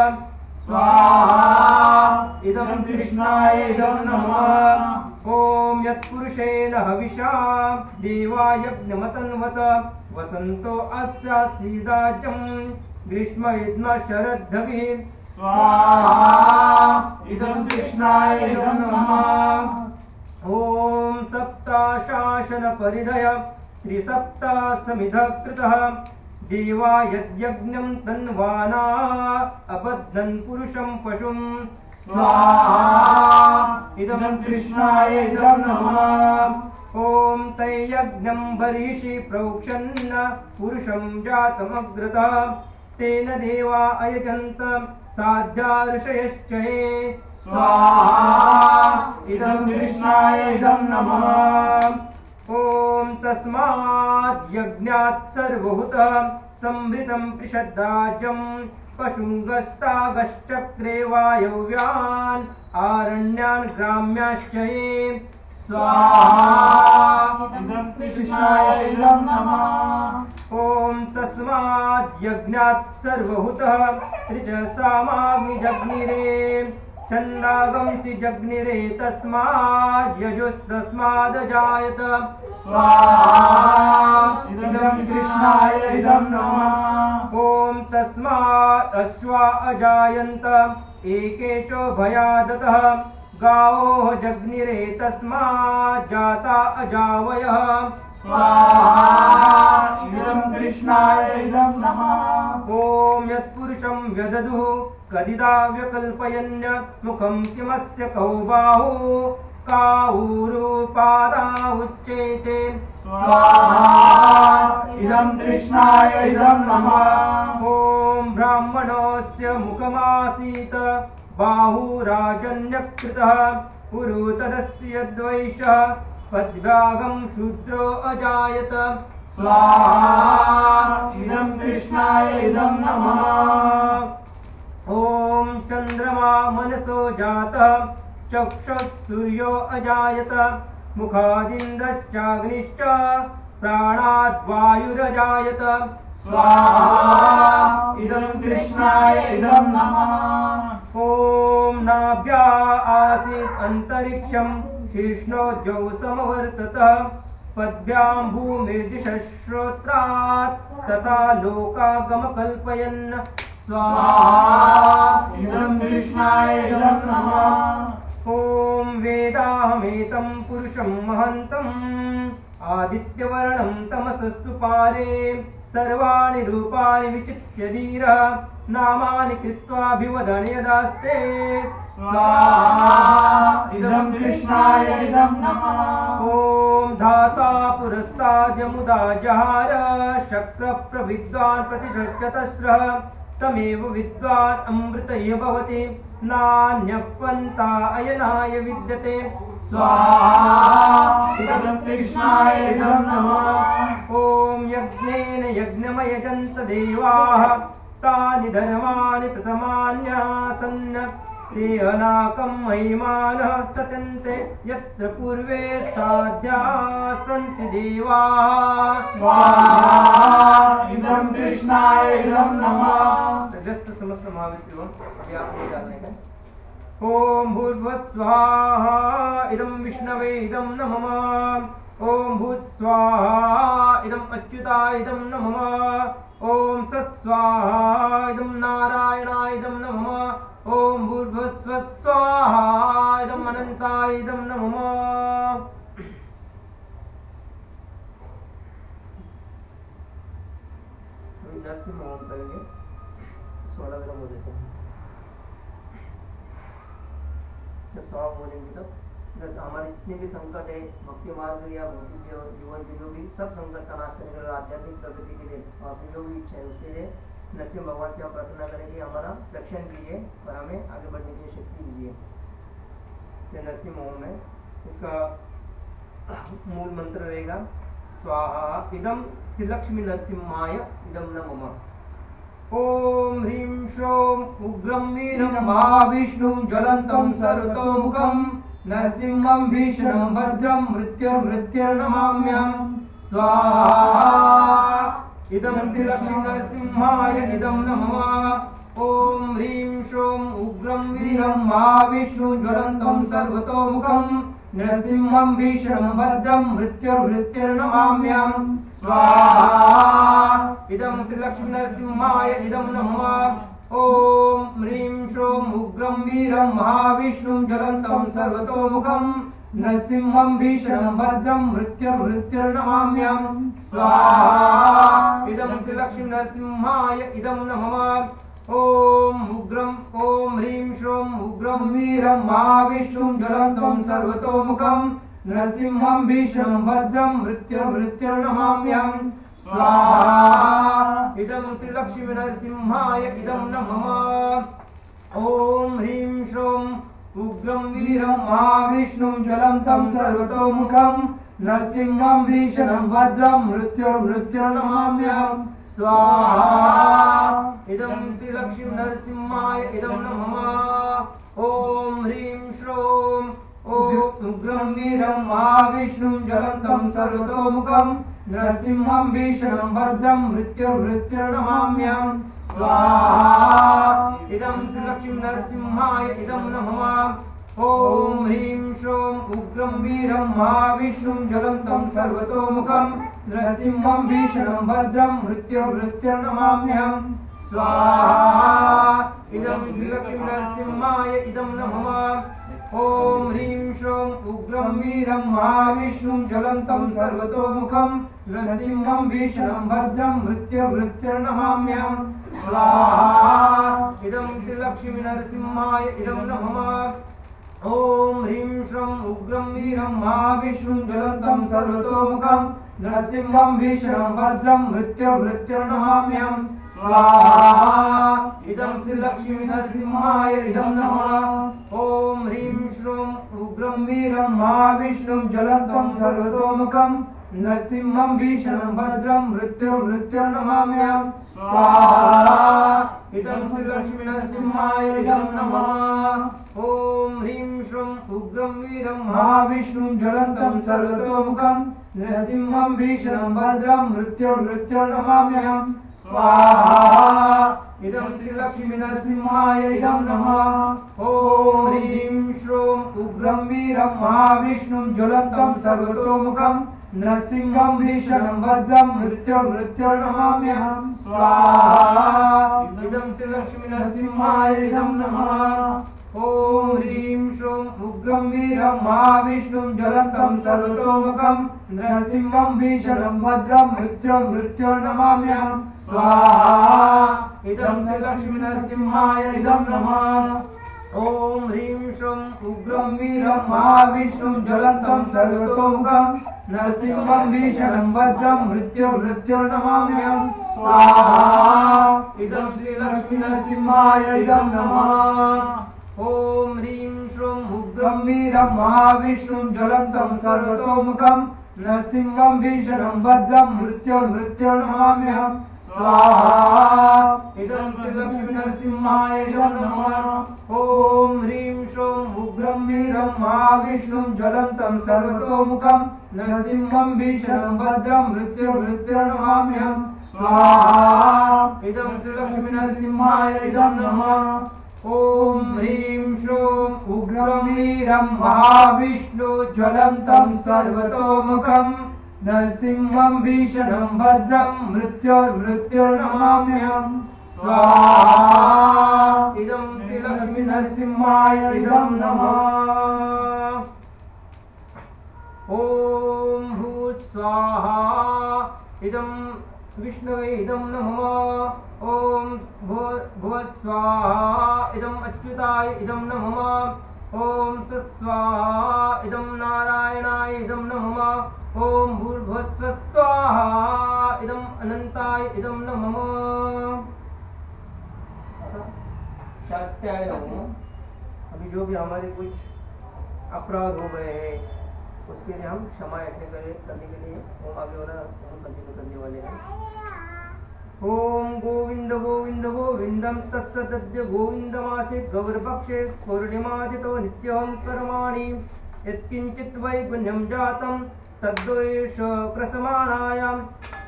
स्वाहा। इदं कृष्णाय इदं नमः। ओम यत्पुरुषेण हविषा देवा यज्ञमतन्वत वसन्तो अस्यासीदाजं ग्रीष्म इद्म शरद्धविः स्वाहा। इदं कृष्णाय इदं नमः। ओम सप्ताशासन परिधय त्रिसप्ता समिधः कृतः देवा यज्ञं तन्वाना अबध्नन् पुरुषं पशुं स्वाहा। इदं कृष्णाय इदं नमः। ॐ तैयज्ञं बर्हिषि प्रोक्षन्न पुरुषं जातमग्रतः तेन देवा अयजन्त साध्या ऋषयश्च ये स्वाहा इदं कृष्णाय इदं नमः। ॐ तस्माद् यज्ञात् सर्वभूतः संवृतं पृषद्राज्यं पशुङ्गस्तागश्चक्रे वायव्यान् आरण्यान् ग्राम्याश्च ये स्वाहा इदं कृष्णाय इदं नमः। ॐ तस्माद् यज्ञात् सर्वभूतः ऋचसामाग्निजग्निरे छन्दागंसि जग्निरे तस्माद् यजुस्तस्मादजायत स्वाहा इदं कृष्णाय इदं नमः। ॐ तस्मात् अश्वा अजायन्त एके च भयादतः गावोः जग्निरे तस्मात् जाता अजावयः स्वाहा इदं कृष्णाय इदं नमः। ॐ यत्पुरुषं व्यदधुः कदिदा व्यकल्पयन् मुखं किमस्य कौ बाहु काऊरुपादा उच्येते स्वाहा इदं कृष्णाय इदं नमः। ॐ ब्राह्मणस्य मुखमासीत बाहुराजन्यकृतः पुरु तदस्य यद्वैषः पद्भ्यागं शूद्रो अजायत स्वाहा इदं कृष्णाय इदं नमः। ॐ चन्द्रमा मनसो जातः चक्षुः सूर्यो अजायत मुखादिन्द्रश्चाग्निश्च प्राणाद्वायुरजायत स्वाहा इदं कृष्णाय इदं नमः। ॐ नाभ्या आसीत् अन्तरिक्षं शीर्ष्णोद्यौ समवर्ततः पद्भ्यां भूमिर्दिशश्रोत्रात् तथा लोकागमकल्पयन् स्वाहा इदं कृष्णाय इदं नमः। ॐ वेदाहमेतं पुरुषं महन्तम् आदित्यवर्णं तमसस्तु पारे सर्वाणि रूपाणि विचित्य धीरः नामानि कृत्वाभिवदन् यदास्ते स्वाहा इदं कृष्णाय इदं नमः। ॐ धाता पुरस्ताद्यमुदा जहार शक्रप्रविद्वान् प्रतिशश्चतस्रः तमेव विद्वान् अमृतय भवति नान्यः पन्था अयनाय विद्यते स्वाहा इदं कृष्णाय इदं नमः। ॐ यज्ञेन यज्ञमयजन्त देवाः तानि धर्माणि प्रथमान्यासन् ते अनाकं महिमानः सचन्ते यत्र पूर्वे साध्याः सन्ति देवाः स्वाहा इदं कृष्णाय इदं नमः। व्यस्त समस्त महाविष्णु ॐ भूर्भुवस्वाहा इदं विष्णवे इदं नमः। ॐ भूस्वाहा इदं अच्युताय इदं नमः। ॐ सत्स्वाहा इदं नारायणाय इदं नमः। ॐ भूर्भुवस्वाहा इदं अनन्ताय इदं नमः। नरसिंह ओम करेंगे 16 ग्राम हो जाते हैं। जब 100 बोलेंगे तब हमारे जितने भी संकट है भक्ति मार्ग या भौतिक जीवन के जो भी सब संकट का नाश करने के लिए आध्यात्मिक प्रगति के लिए आपकी जो भी इच्छा है उसके लिए नरसिंह भगवान से हम प्रार्थना करेंगे हमारा रक्षण कीजिए और हमें आगे बढ़ने की शक्ति दीजिए। ये नरसिंह ओम है, इसका मूल मंत्र रहेगा स्वाहा इदं श्रीलक्ष्मी नरसिंहाय इदं नमः। ॐ ह्रीं श्रों उग्रं वीरं महाविष्णुं ज्वलन्तं सर्वतोमुखं नरसिंहं भीषणं भद्रं मृत्युर्नमाम्यहं स्वाहा इदं श्रीलक्ष्मी नरसिंहाय इदं नमः। ॐ ह्रीं श्रों उग्रं वीरं महाविष्णुं ज्वलन्तं सर्वतोमुखं नरसिंहं भीषणं भद्रं मृत्युर्नमाम्यहं स्वाहा इदं श्रीलक्ष्मी नरसिंहाय इदं नमः। ॐ ह्रीं श्रों उग्रं वीरं महाविष्णुं ज्वलन्तं सर्वतोमुखं नरसिंहं भीषणं भद्रं मृत्युर्नमाम्यहं स्वाहा इदं श्रीलक्ष्मी नरसिंहाय इदं नमः। ॐ ह्रीं श्रों उग्रं वीरं महाविष्णुं ज्वलन्तं सर्वतोमुखं नरसिंहं भीषणं भद्रं मृत्युर्नमाम्यहम् स्वाहा इदं श्रीलक्ष्मी नरसिंहाय इदं नमः ॐ ह्रीं श्रों उग्रं वीरं महाविष्णुं ज्वलन्तं सर्वतोमुखं नरसिंहं भीषणं भद्रं मृत्युर्नमाम्यहम् स्वाहा इदं श्रीलक्ष्मी नरसिंहाय इदं नमः ॐ ह्रीं श्रों उग्रं वीरं महाविष्णुं ज्वलन्तं सर्वतोमुखं नरसिंहं भीषणं भद्रं मृत्युर्नमाम्यहम् स्वाहा इदं श्रीलक्ष्मी नरसिंहाय इदं नमः ॐ ह्रीं श्रों उग्रं वीरं महाविष्णुं ज्वलन्तं सर्वतोमुखं नरसिंहं भीषणं भद्रं मृत्युर्नमाम्यहम् स्वाहा इदं श्रीलक्ष्मी नरसिंहाय इदं नमः ॐ ह्रीं श्रों उग्रं वीरं महाविष्णुं ज्वलन्तं सर्वतोमुखं नरसिंहं भीषणं भद्रं मृत्युर्नमाम्यहम् स्वाहा इदं श्रीलक्ष्मी नरसिंहाय इदं नमः ॐ ह्रीं श्रों उग्रं वीरं महाविष्णुं ज्वलन्तं सर्वतोमुखं नरसिंहं भीषणं भद्रं मृत्युर्नमाम्यहम् स्वाहा इदं श्रीलक्ष्मी नरसिंहाय इदं नमः ॐ ह्रीं श्रों उग्रं वीरं महाविष्णुं ज्वलन्तं सर्वतोमुखं नरसिंहं भीषणं भद्रं मृत्युर्नमाम्यहम् स्वाहा इदं श्रीलक्ष्मी नरसिंहाय इदं नमः ॐ ह्रीं श्रों उग्रं वीरं महाविष्णुं ज्वलन्तं सर्वतोमुखं नरसिंहं भीषणं भद्रं मृत्युर्नमाम्यहम् स्वाहा इदं श्रीलक्ष्मी नरसिंहाय इदं नमः ॐ ह्रीं श्रों उग्रं वीरं महाविष्णुं ज्वलन्तं सर्वतोमुखं नरसिंहं भीषणं भद्रं मृत्युर्नमाम्यहम् स्वाहा इदं श्रीलक्ष्मी नरसिंहाय इदं नमः ॐ ह्रीं श्रों उग्रं वीरं महाविष्णुं ज्वलन्तं सर्वतोमुखं नरसिंहं भीषणं भद्रं मृत्युर्नमाम्यहम् स्वाहा इदं श्रीलक्ष्मी नरसिंहाय इदं नमः ॐ ह्रीं श्रों उग्रं वीरं महाविष्णुं ज्वलन्तं सर्वतोमुखं नरसिंहं भीषणं भद्रं मृत्युर्नमाम्यहम् स्वाहा इदं श्रीलक्ष्मी नरसिंहाय इदं नमः ॐ ह्रीं श्रों उग्रं वीरं महाविष्णुं ज्वलन्तं सर्वतोमुखं नरसिंहं भीषणं भद्रं मृत्युर्नमाम्यहम् स्वाहा इदं श्रीलक्ष्मी नरसिंहाय इदं नमः ॐ ह्रीं श्रों उग्रं वीरं महाविष्णुं ज्वलन्तं सर्वतोमुखं नरसिंहं भीषणं भद्रं मृत्युर्नमाम्यहम् स्वाहा इदं श्रीलक्ष्मी नरसिंहाय इदं नमः ॐ ह्रीं श्रों उग्रं वीरं महाविष्णु ज्वलन्तं सर्वतोमुखं नरसिंहं भीषणं भद्रं मृत्युर्नमाम्यहम् स्वाहा इदं श्रीलक्ष्मी नरसिंहाय इदं नमः ॐ भूः स्वाहा इदं विष्णवे इदं नमः ॐ भुवः स्वाहा इदम् अच्युताय इदं नमः ॐ सस्वाहा इदं नारायणाय इदं नमः ॐ भूर्भुवः स्वाहा इदम् अनंताय इदं नमः शाक्याय नमः। अभी जो भी हमारे कुछ अपराध हो गए हैं उसके लिए हम क्षमा करने के लिए हम आगे वाला हम कंटिन्यू करने वाले हैं। ओम गोविंद गोविंद गोविंदम तत्सद्य गोविंदमासे गौरपक्षे पूर्णिमादितो नित्यं कर्माणि यत्किंचित् वै पुण्यं जातं तद्वैष प्रसमानायां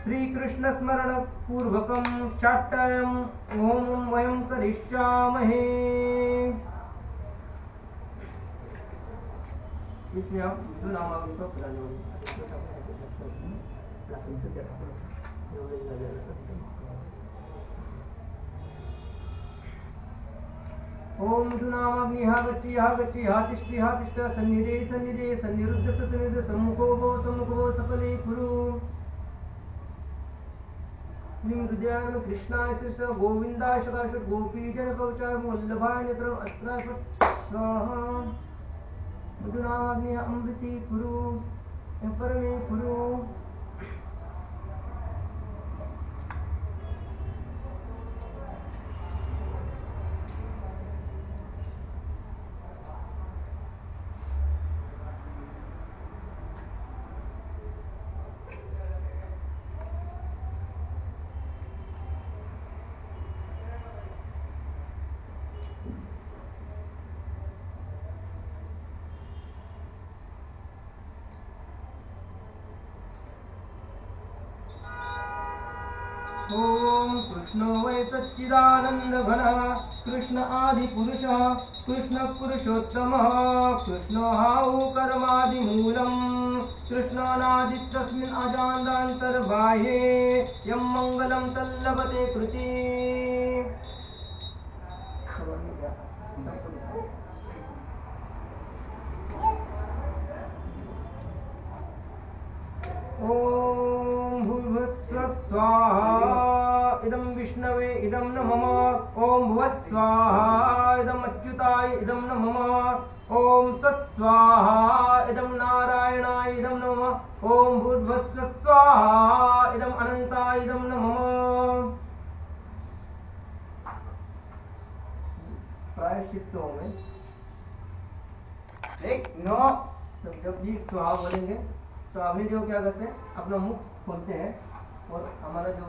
श्रीकृष्णस्मरणपूर्वकं शाट्टायं होमं वयं करिष्यामहे। इसमें आप विष्णु नामावली को पुराने ओम दुनामाग्निहा गच्छि हातिष्ठ सन्निधे सन्निरुद्ध सम्मुखो भव सकले कुरु। श्रीं हृदयाय कृष्णाय श्री गोविंदाय सकाश गोपीजन कवचाय वल्लभाय नेत्रम अस्त्राय स्वाहा। मधुराग्नि अमृति कुरु परमे कुरु। ओम कृष्णो वै सच्चिदानंद घन कृष्ण आदि पुरुष कृष्ण पुरुषोत्तम कृष्णो हाउ कर्मादि मूलम कृष्णानादि तस्मिन् अजान्तान्तर्बाह्ये यं मंगलम तल्लभते कृति। ओम भूर्भुवस्सुवः स्वाहा इदं विष्णवे इदं न मम। ओम भुवः स्वाहा इदं अच्युताय इदं न मम। ओम स्वस्वाहा इदं नारायणाय इदं न मम। ओम भूर्भुवस्सुवः स्वाहा इदं अनन्ताय इदं न मम। प्रायश्चित्तों में नो जब भी स्वाहा बोलेंगे तो अग्निदेव क्या करते हैं, अपना मुख खोलते हैं और हमारा जो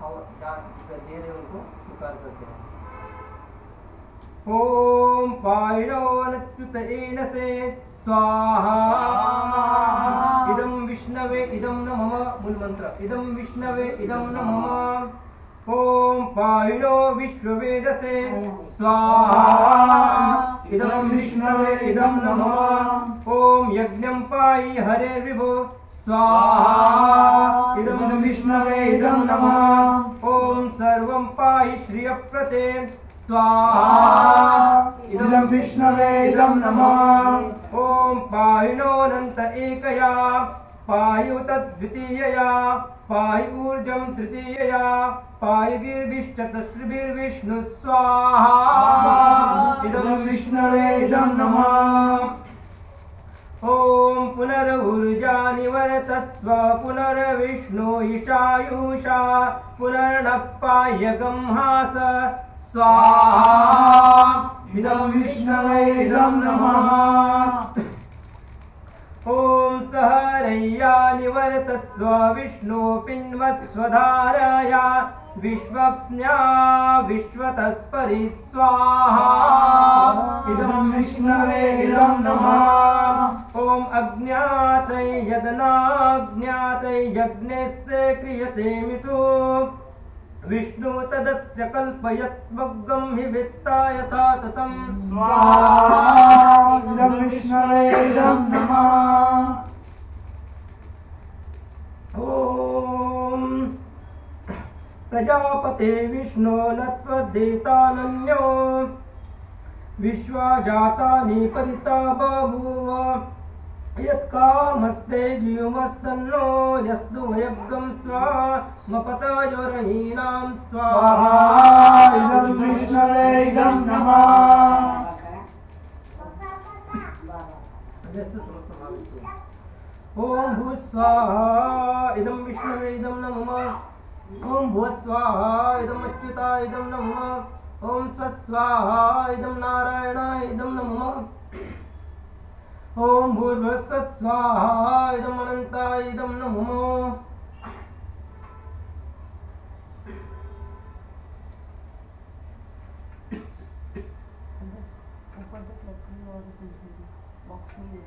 दे रहे उनको स्वीकार करते हैं। ओम पायनो नच्युतेन से स्वाहा इदं विष्णवे इदं न मम। मूल मंत्र इदं विष्णवे इदं न मम। ओम पायनो विश्ववेदसे स्वाहा इदं विष्णवे इदं न मम। ओम यज्ञं पायि हरे विभो स्वाहा इदं विष्णवे इदं नमः। ओम सर्वं पायि श्रियप्रते स्वाहा इदं विष्णवे इदं नमः। ओम पायिनोऽनन्त एकया पायुतद्वितीयया पायि ऊर्जं तृतीयया पायिभिर्विश्चतस्रिभिर्विष्णु स्वाहा इदं विष्णवे इदं नमः। ओम पुनर्ऊर्जा निवर्तस्व पुनर्विष्णु ईशायुषा पुनर्नपायगं हास स्वाहा इदं विष्णवे इदं नमः। ओम सहरय्या निवर्तस्व विष्णु पिन्वत्स्वधारया विश्वप्स्न्या विश्वतस्परि स्वाहा इदं विष्णवे इदं नमः। ओम अज्ञातै यदनाज्ञातै यज्ञस्य क्रियते मितु विष्णु तदस्य कल्पयत्वग्गं हि वित्ता यथा ततं स्वाहा इदं विष्णवे इदं नमः। ओम प्रजापते विष्णु नत्वदेतानन्यो विश्वाजातानि परिता बभूव यत्कामस्ते जीवमस्तन्नो यस्तु यज्ञं स्वामपतयोरहीनां स्वाहा इदं विष्णवे इदं नमः। ओम भूस्वाहा इदं विष्णवे इदं नमः। ओम भुवस्वाहा इदं अच्युताय इदं नमः। ओम स्वस्वाहा इदं नारायणाय इदं नमः। ओम भूर्भुवस्सुवः इदं अनन्ताय इदं नमः। ऊपर तक लकड़ी और बॉक्स में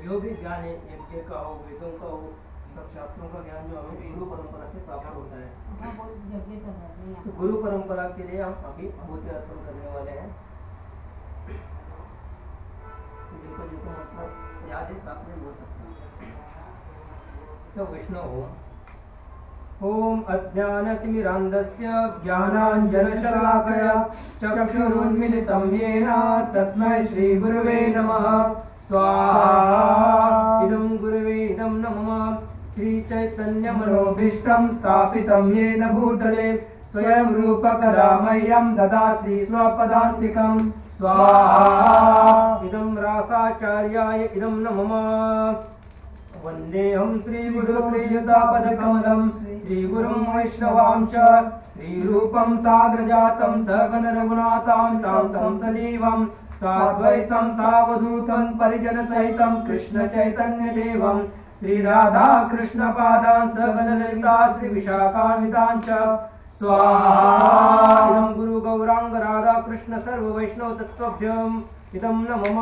जो भी ज्ञान है यज्ञ का हो वेदों का हो सब शास्त्रों का ज्ञान जो हमें गुरु परंपरा से प्राप्त होता है। तो गुरु परंपरा के लिए हम अभी आहुति अर्पण करने वाले हैं। जिनको जिनको मतलब याद है साथ में बोल सकते हैं। तो विष्णु ओम अज्ञानतिमिरान्धस्य ज्ञानाञ्जनशलाकया चक्षुरुन्मिलितं येन तस्मै श्रीगुरवे नमः। स्वाहा इदं गुरवे इदं नमः। श्रीचैतन्यमनोभीष्टं स्थापितं येन भूतले स्वयं रूपकदा मह्यं ददाति स्वपदान्तिकं स्वाहा। इदं रासाचार्याय इदं न मम। वन्देऽहं श्रीगुरु श्रीयुतापदकमलं श्रीगुरुं वैष्णवां च श्रीरूपं साग्रजातं सगण रघुनाथां तं सजीवं साद्वैतं सावधूतं परिजनसहितं कृष्ण चैतन्यदेवं श्रीराधा कृष्णपादान् सगण ललिता श्रीविशाखान्वितां च स्वाहा। इदं गुरु गौरांग राधा कृष्ण सर्व वैष्णव तत्त्वभ्यम् इदं न मम।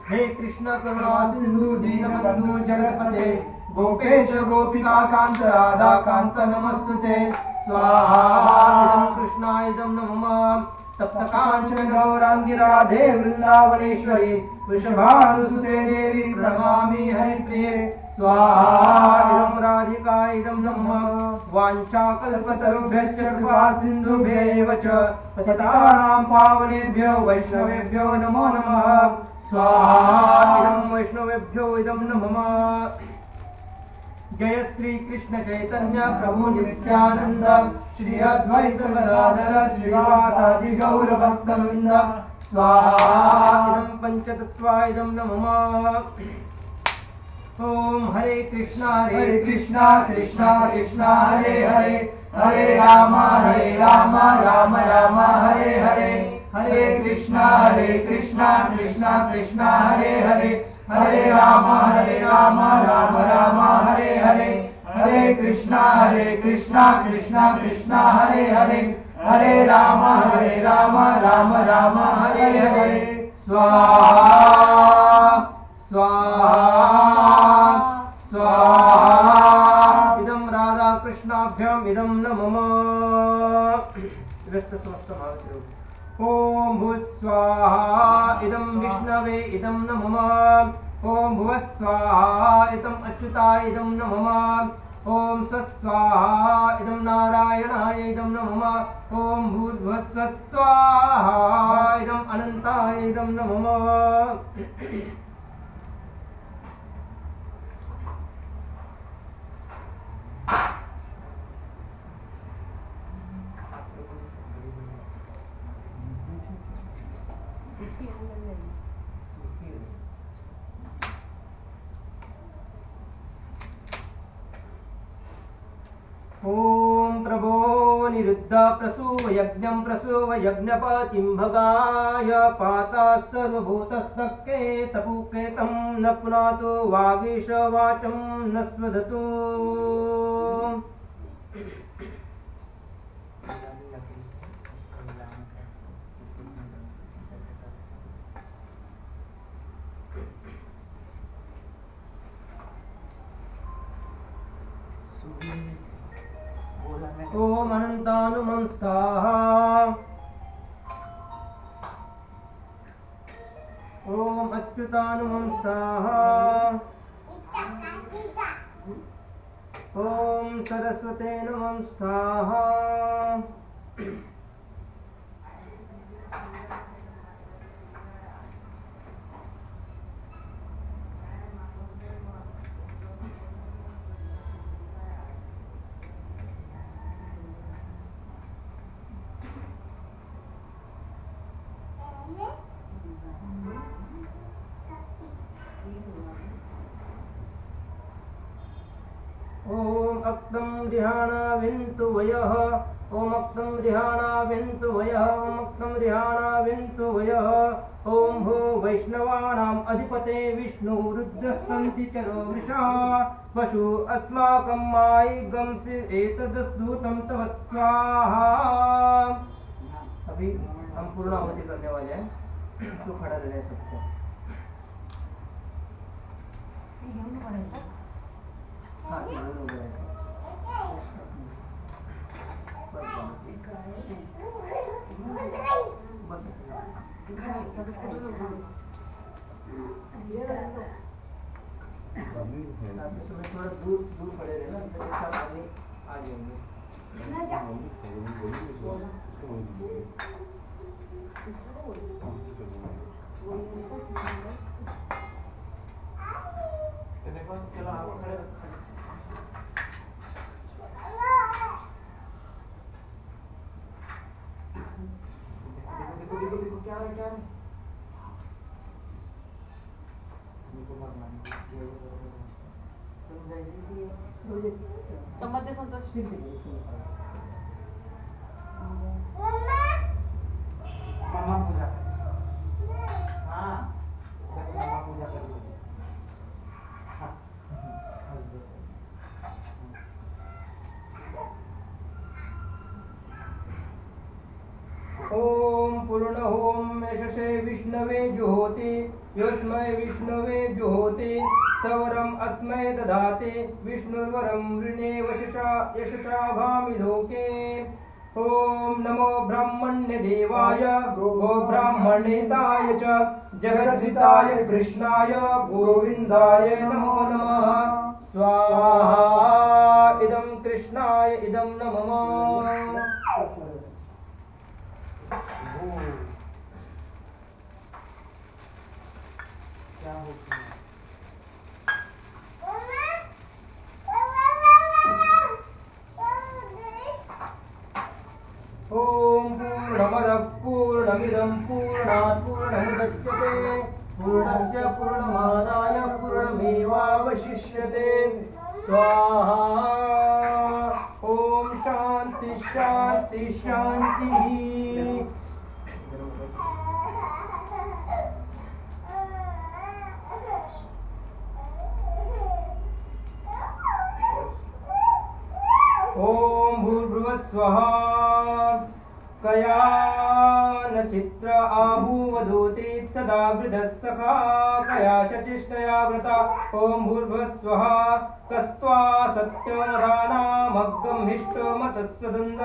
हे कृष्ण करुणा सिंधु दीनबंधु जगत्पते गोपेश गोपिका कांत राधा कांत नमस्तुते स्वाहा। इदं कृष्णाय इदं न मम। तप्त कांचन गौरांगी राधे वृंदावनेश्वरी वृषभानुसुते देवी प्रणमामि हरिप्रिये स्वाहा। इदं राधिकाय इदं न मम। वाञ्छाकल्पतरुभ्यश्च कृपा सिन्धुभ्यैव च पतितानां पावनेभ्यो वैष्णवेभ्यो नमो नमः स्वाहा। इदं वैष्णवेभ्यो इदं न मम। जय श्री कृष्ण चैतन्य प्रभु नित्यानंद श्री अद्वैत गदाधर श्रीवासादि गौर भक्तवृंद स्वाहा। इदं पंचतत्त्वाय इदं न मम। ओम हरे कृष्णा कृष्णा कृष्णा हरे हरे हरे राम राम राम हरे हरे हरे कृष्णा कृष्णा कृष्णा हरे हरे हरे राम राम राम हरे हरे हरे कृष्णा कृष्णा कृष्णा हरे हरे हरे राम राम राम हरे हरे स्वाहा स्वाहा स्वाहा। इदं राधा कृष्णाभ्याम इदं न मम। ओम भूस्वाहा इदं विष्णवे इदं न मम। ओम भुवस्वाहा इदं अच्युताय इदं न मम। ओम स्वस्वाहा इदं नारायणाय इदं न मम। ओम भूर्भुवस्वस्वाहा इदं अनंताय इदं न मम। ओम प्रभो निरुद्ध प्रसूव यज्ञं प्रसूव यज्ञपतिं भगाय पाता सर्वभूतस्तक्के तपुकेतं न पुनातु वागीश वाचं न स्वधतु। ओम अनंतानुमंस्ताः ओम अच्युतानुमंस्ताः ओम सरस्वते नमस्ताः। ओम अक्तं रिहाणाविन्तु वयः ओम अक्तं रिहाणाविन्तु वयः ओम अक्तं रिहाणाविन्तु वयः। ओम भो वैष्णवानाम् अधिपते विष्णु रुद्रस्तन्ति चरो वृषा पशु अस्माकं मायिगं एतदूतं तव स्वाहा। अभी हम पूर्णाहुति करने वाले हैं तो खड़ा रहने सबको। हाँ हो गया बस थोड़ा दूर खड़े रहे ना तो एक साथ आगे आ जाएंगे। देखो चलो आप खड़े देखो देखो क्या है क्या है। चम्मच संतोष मम्मा पूजा हाँ देखो मम्मा पूजा कर रही है। हाँ ओम पूर्ण ओम यशसे विष्णवे जुहोति योस्मै विष्णवे जुहोति सवरम अस्मै ददाति विष्णुर्वरं ऋणे वशसा यशसा भामि लोके। ओम नमो ब्रह्मण्य देवाय गो ब्राह्मणेताय च जगद्धिताय कृष्णाय गोविन्दाय नमो नमः। स्वाहा इदं कृष्णाय इदं नमः। क्या हो गया? ओम पूर्णमदः पूर्णमिदं पूर्णात् पूर्णमुदच्यते पूर्णस्य पूर्णमादाय पूर्णमेवावशिष्यते। स्वाहा। ओम शांति शांति शांति। ओम भूर्भुवः स्वः कया न चित्र आहूवदूति सदा वृधः सखा कया शचिष्टया व्रता। ओम भूर्भुवः स्वः कस्त्वा सत्यमदानामग्गं हिष्टोमतस्सदन्द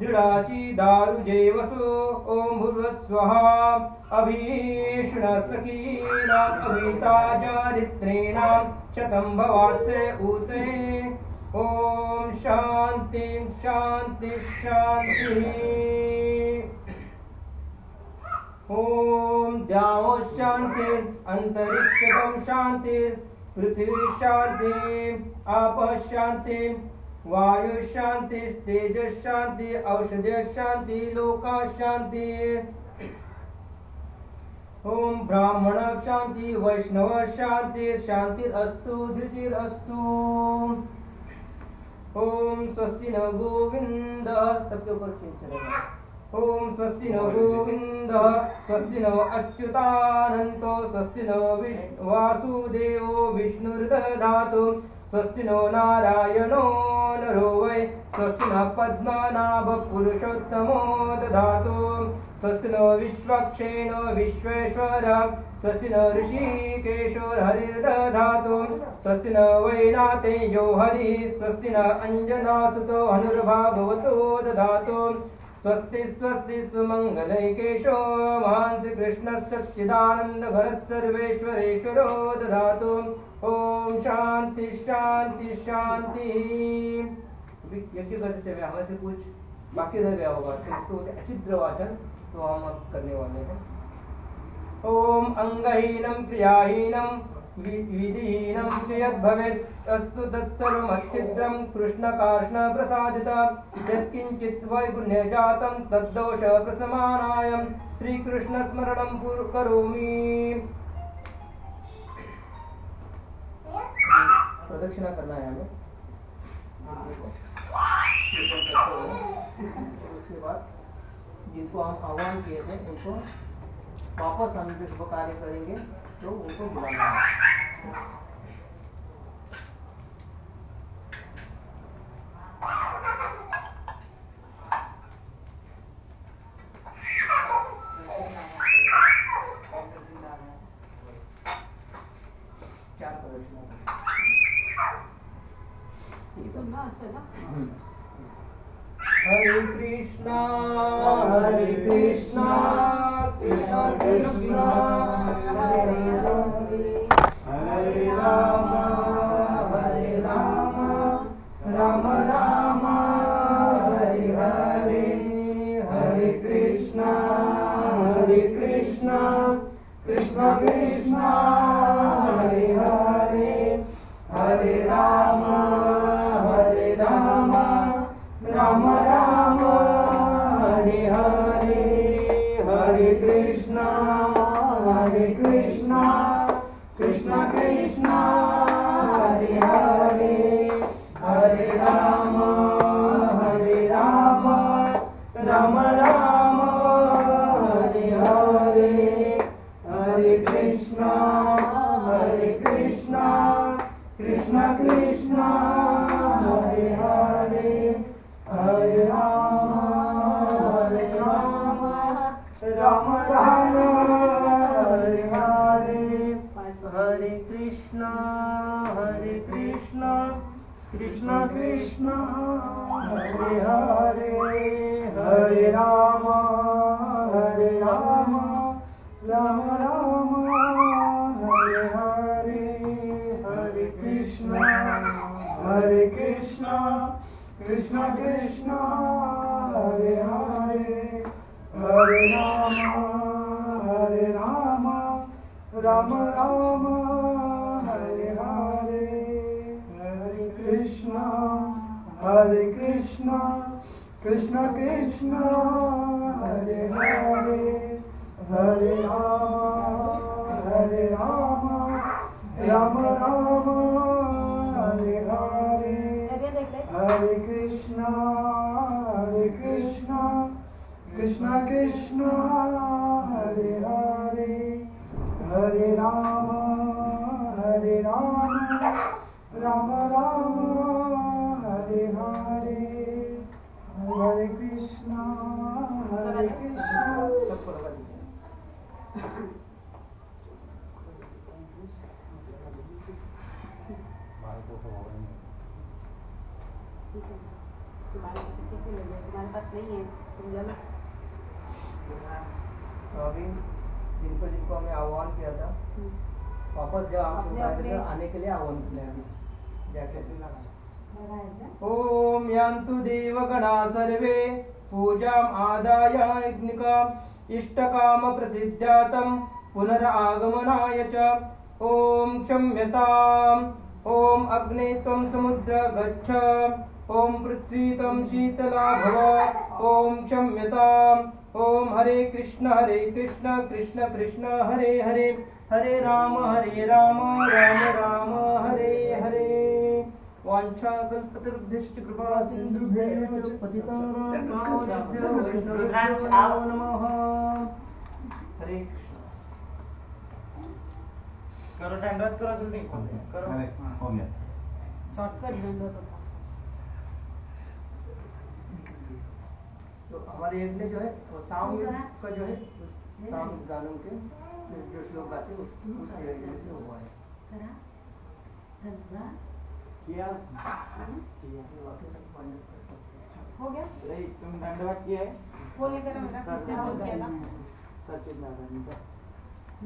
दृढाची दारुजेवसु। ओम भूर्भुवः स्वः अभीष्णसखीनाम् अभीताचारित्रेणां शतं भवात्से ऊते। ओम शांति शांति शांति। ओम द्यावो शांति अंतरिक्षं शांति पृथ्वी शांति आपः शांति वायु शांति तेज शांति औषध शांति लोका शांति। ओम ब्राह्मण शांति वैष्णव शांति शांतिरस्तु धृतिरस्तु। ओम स्वस्ति न गोविंद सबके ऊपर चलेगा। ओम स्वस्ति न गोविंद स्वस्ति न अच्युतानंतो स्वस्ति न वासुदेवो विष्णुर्दधातु स्वस्ति नो नारायणो नरो वै स्वस्ति न पद्मनाभ पुरुषोत्तमो दधातु स्वस्ति नो विश्वक्षेणो विश्वेश्वर स्वस्ति न ऋषिकेशो हरिर्दधातु स्वस्ति न वैनातेयो हरिः स्वस्ति न अंजनासुतो हनुर्भागवतो दधातु स्वस्ति स्वस्ति सुमंगलैकेशो महान् श्रीकृष्णः सच्चिदानन्दघनः सर्वेश्वरेश्वरो दधातु। ओम शांति शांति शांति। यज्ञ करते समय हमें से कुछ बाकी रह गया होगा तो उसको अचिद्र वाचन तो हम अब करने वाले हैं। ओम अंगहीनं क्रियाहीनं विधिहीनं च यद्भवेत् अस्तु तत्सर्वमच्छिद्रं कृष्णकार्ष्ण प्रसादित यत्किञ्चित् वैगुण्य जातं तद्दोष प्रशमनाय श्रीकृष्णस्मरणं करोमि। प्रदक्षिणा करना है हमें। उसके बाद जिनको हम आह्वान किए थे उनको वापस हम जो शुभ कार्य करेंगे तो उनको बुलाना है। चार प्रदक्षिणा हरे कृष्णा कृष्णा कृष्णा हरे राम राम राम हरे हरे हरे कृष्णा कृष्णा कृष्णा हरे हरे हरे राम राम राम हरे हरे हरे कृष्णा कृष्णा कृष्णा हरे हरे हरे राम राम राम हरे हरे हरे कृष्णा कृष्णा कृष्णा हरे हरे हरे राम राम राम हरे हरे हरे कृष्णा कृष्णा कृष्णा हरे हरे हरे राम राम राम हरे हरे हरे कृष्णा कृष्णा कृष्णा हरे हरे हरे राम राम हरे हरे हरे कृष्णा कृष्णा हरे हरे हरे राम राम हरे हरे हरे कृष्णा कृष्णा हरे हरे हरे राम राम हरे हरे हरे कृष्णा सबको लगा दीजिए। तुम्हारे पास नहीं है, तुम जानो। तो अभी जिनको हमें आह्वान किया था वापस जब आप आने के लिए आह्वान किया अभी जैकेट लगा। ओम यान्तु देवगणा सर्वे पूजाम् आदाय यज्ञिकाम् इष्टकाम प्रसिद्ध्यातं पुनरागमनाय च ओम क्षम्यताम् ओम अग्ने त्वं समुद्र गच्छ ओम पृथ्वी त्वं शीतला भव ओम क्षम्यताम् ओम हरे कृष्ण कृष्ण कृष्ण हरे हरे हरे राम राम राम हरे हरे वाञ्छाकल्पतरुभ्यश्च कृपा सिन्धुभ्यश्च पतितानां पावनेभ्यो वैष्णवेभ्यो नमः। हरे करो दंडवत करो जल्दी करो हो गया शॉर्टकट दंडवत होता। तो हमारे यज्ञ जो है वो शाम का जो है शाम गानों के जो श्लोक गाते उस यज्ञ से हुआ है किया हो गया? नहीं तुम दंडवत किया है फोन लेकर मेरा किसने फोन किया था?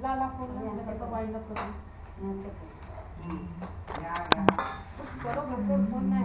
ला फोन ला जैसे तो वाइंड अप करो। कुछ करो घर पे फोन ना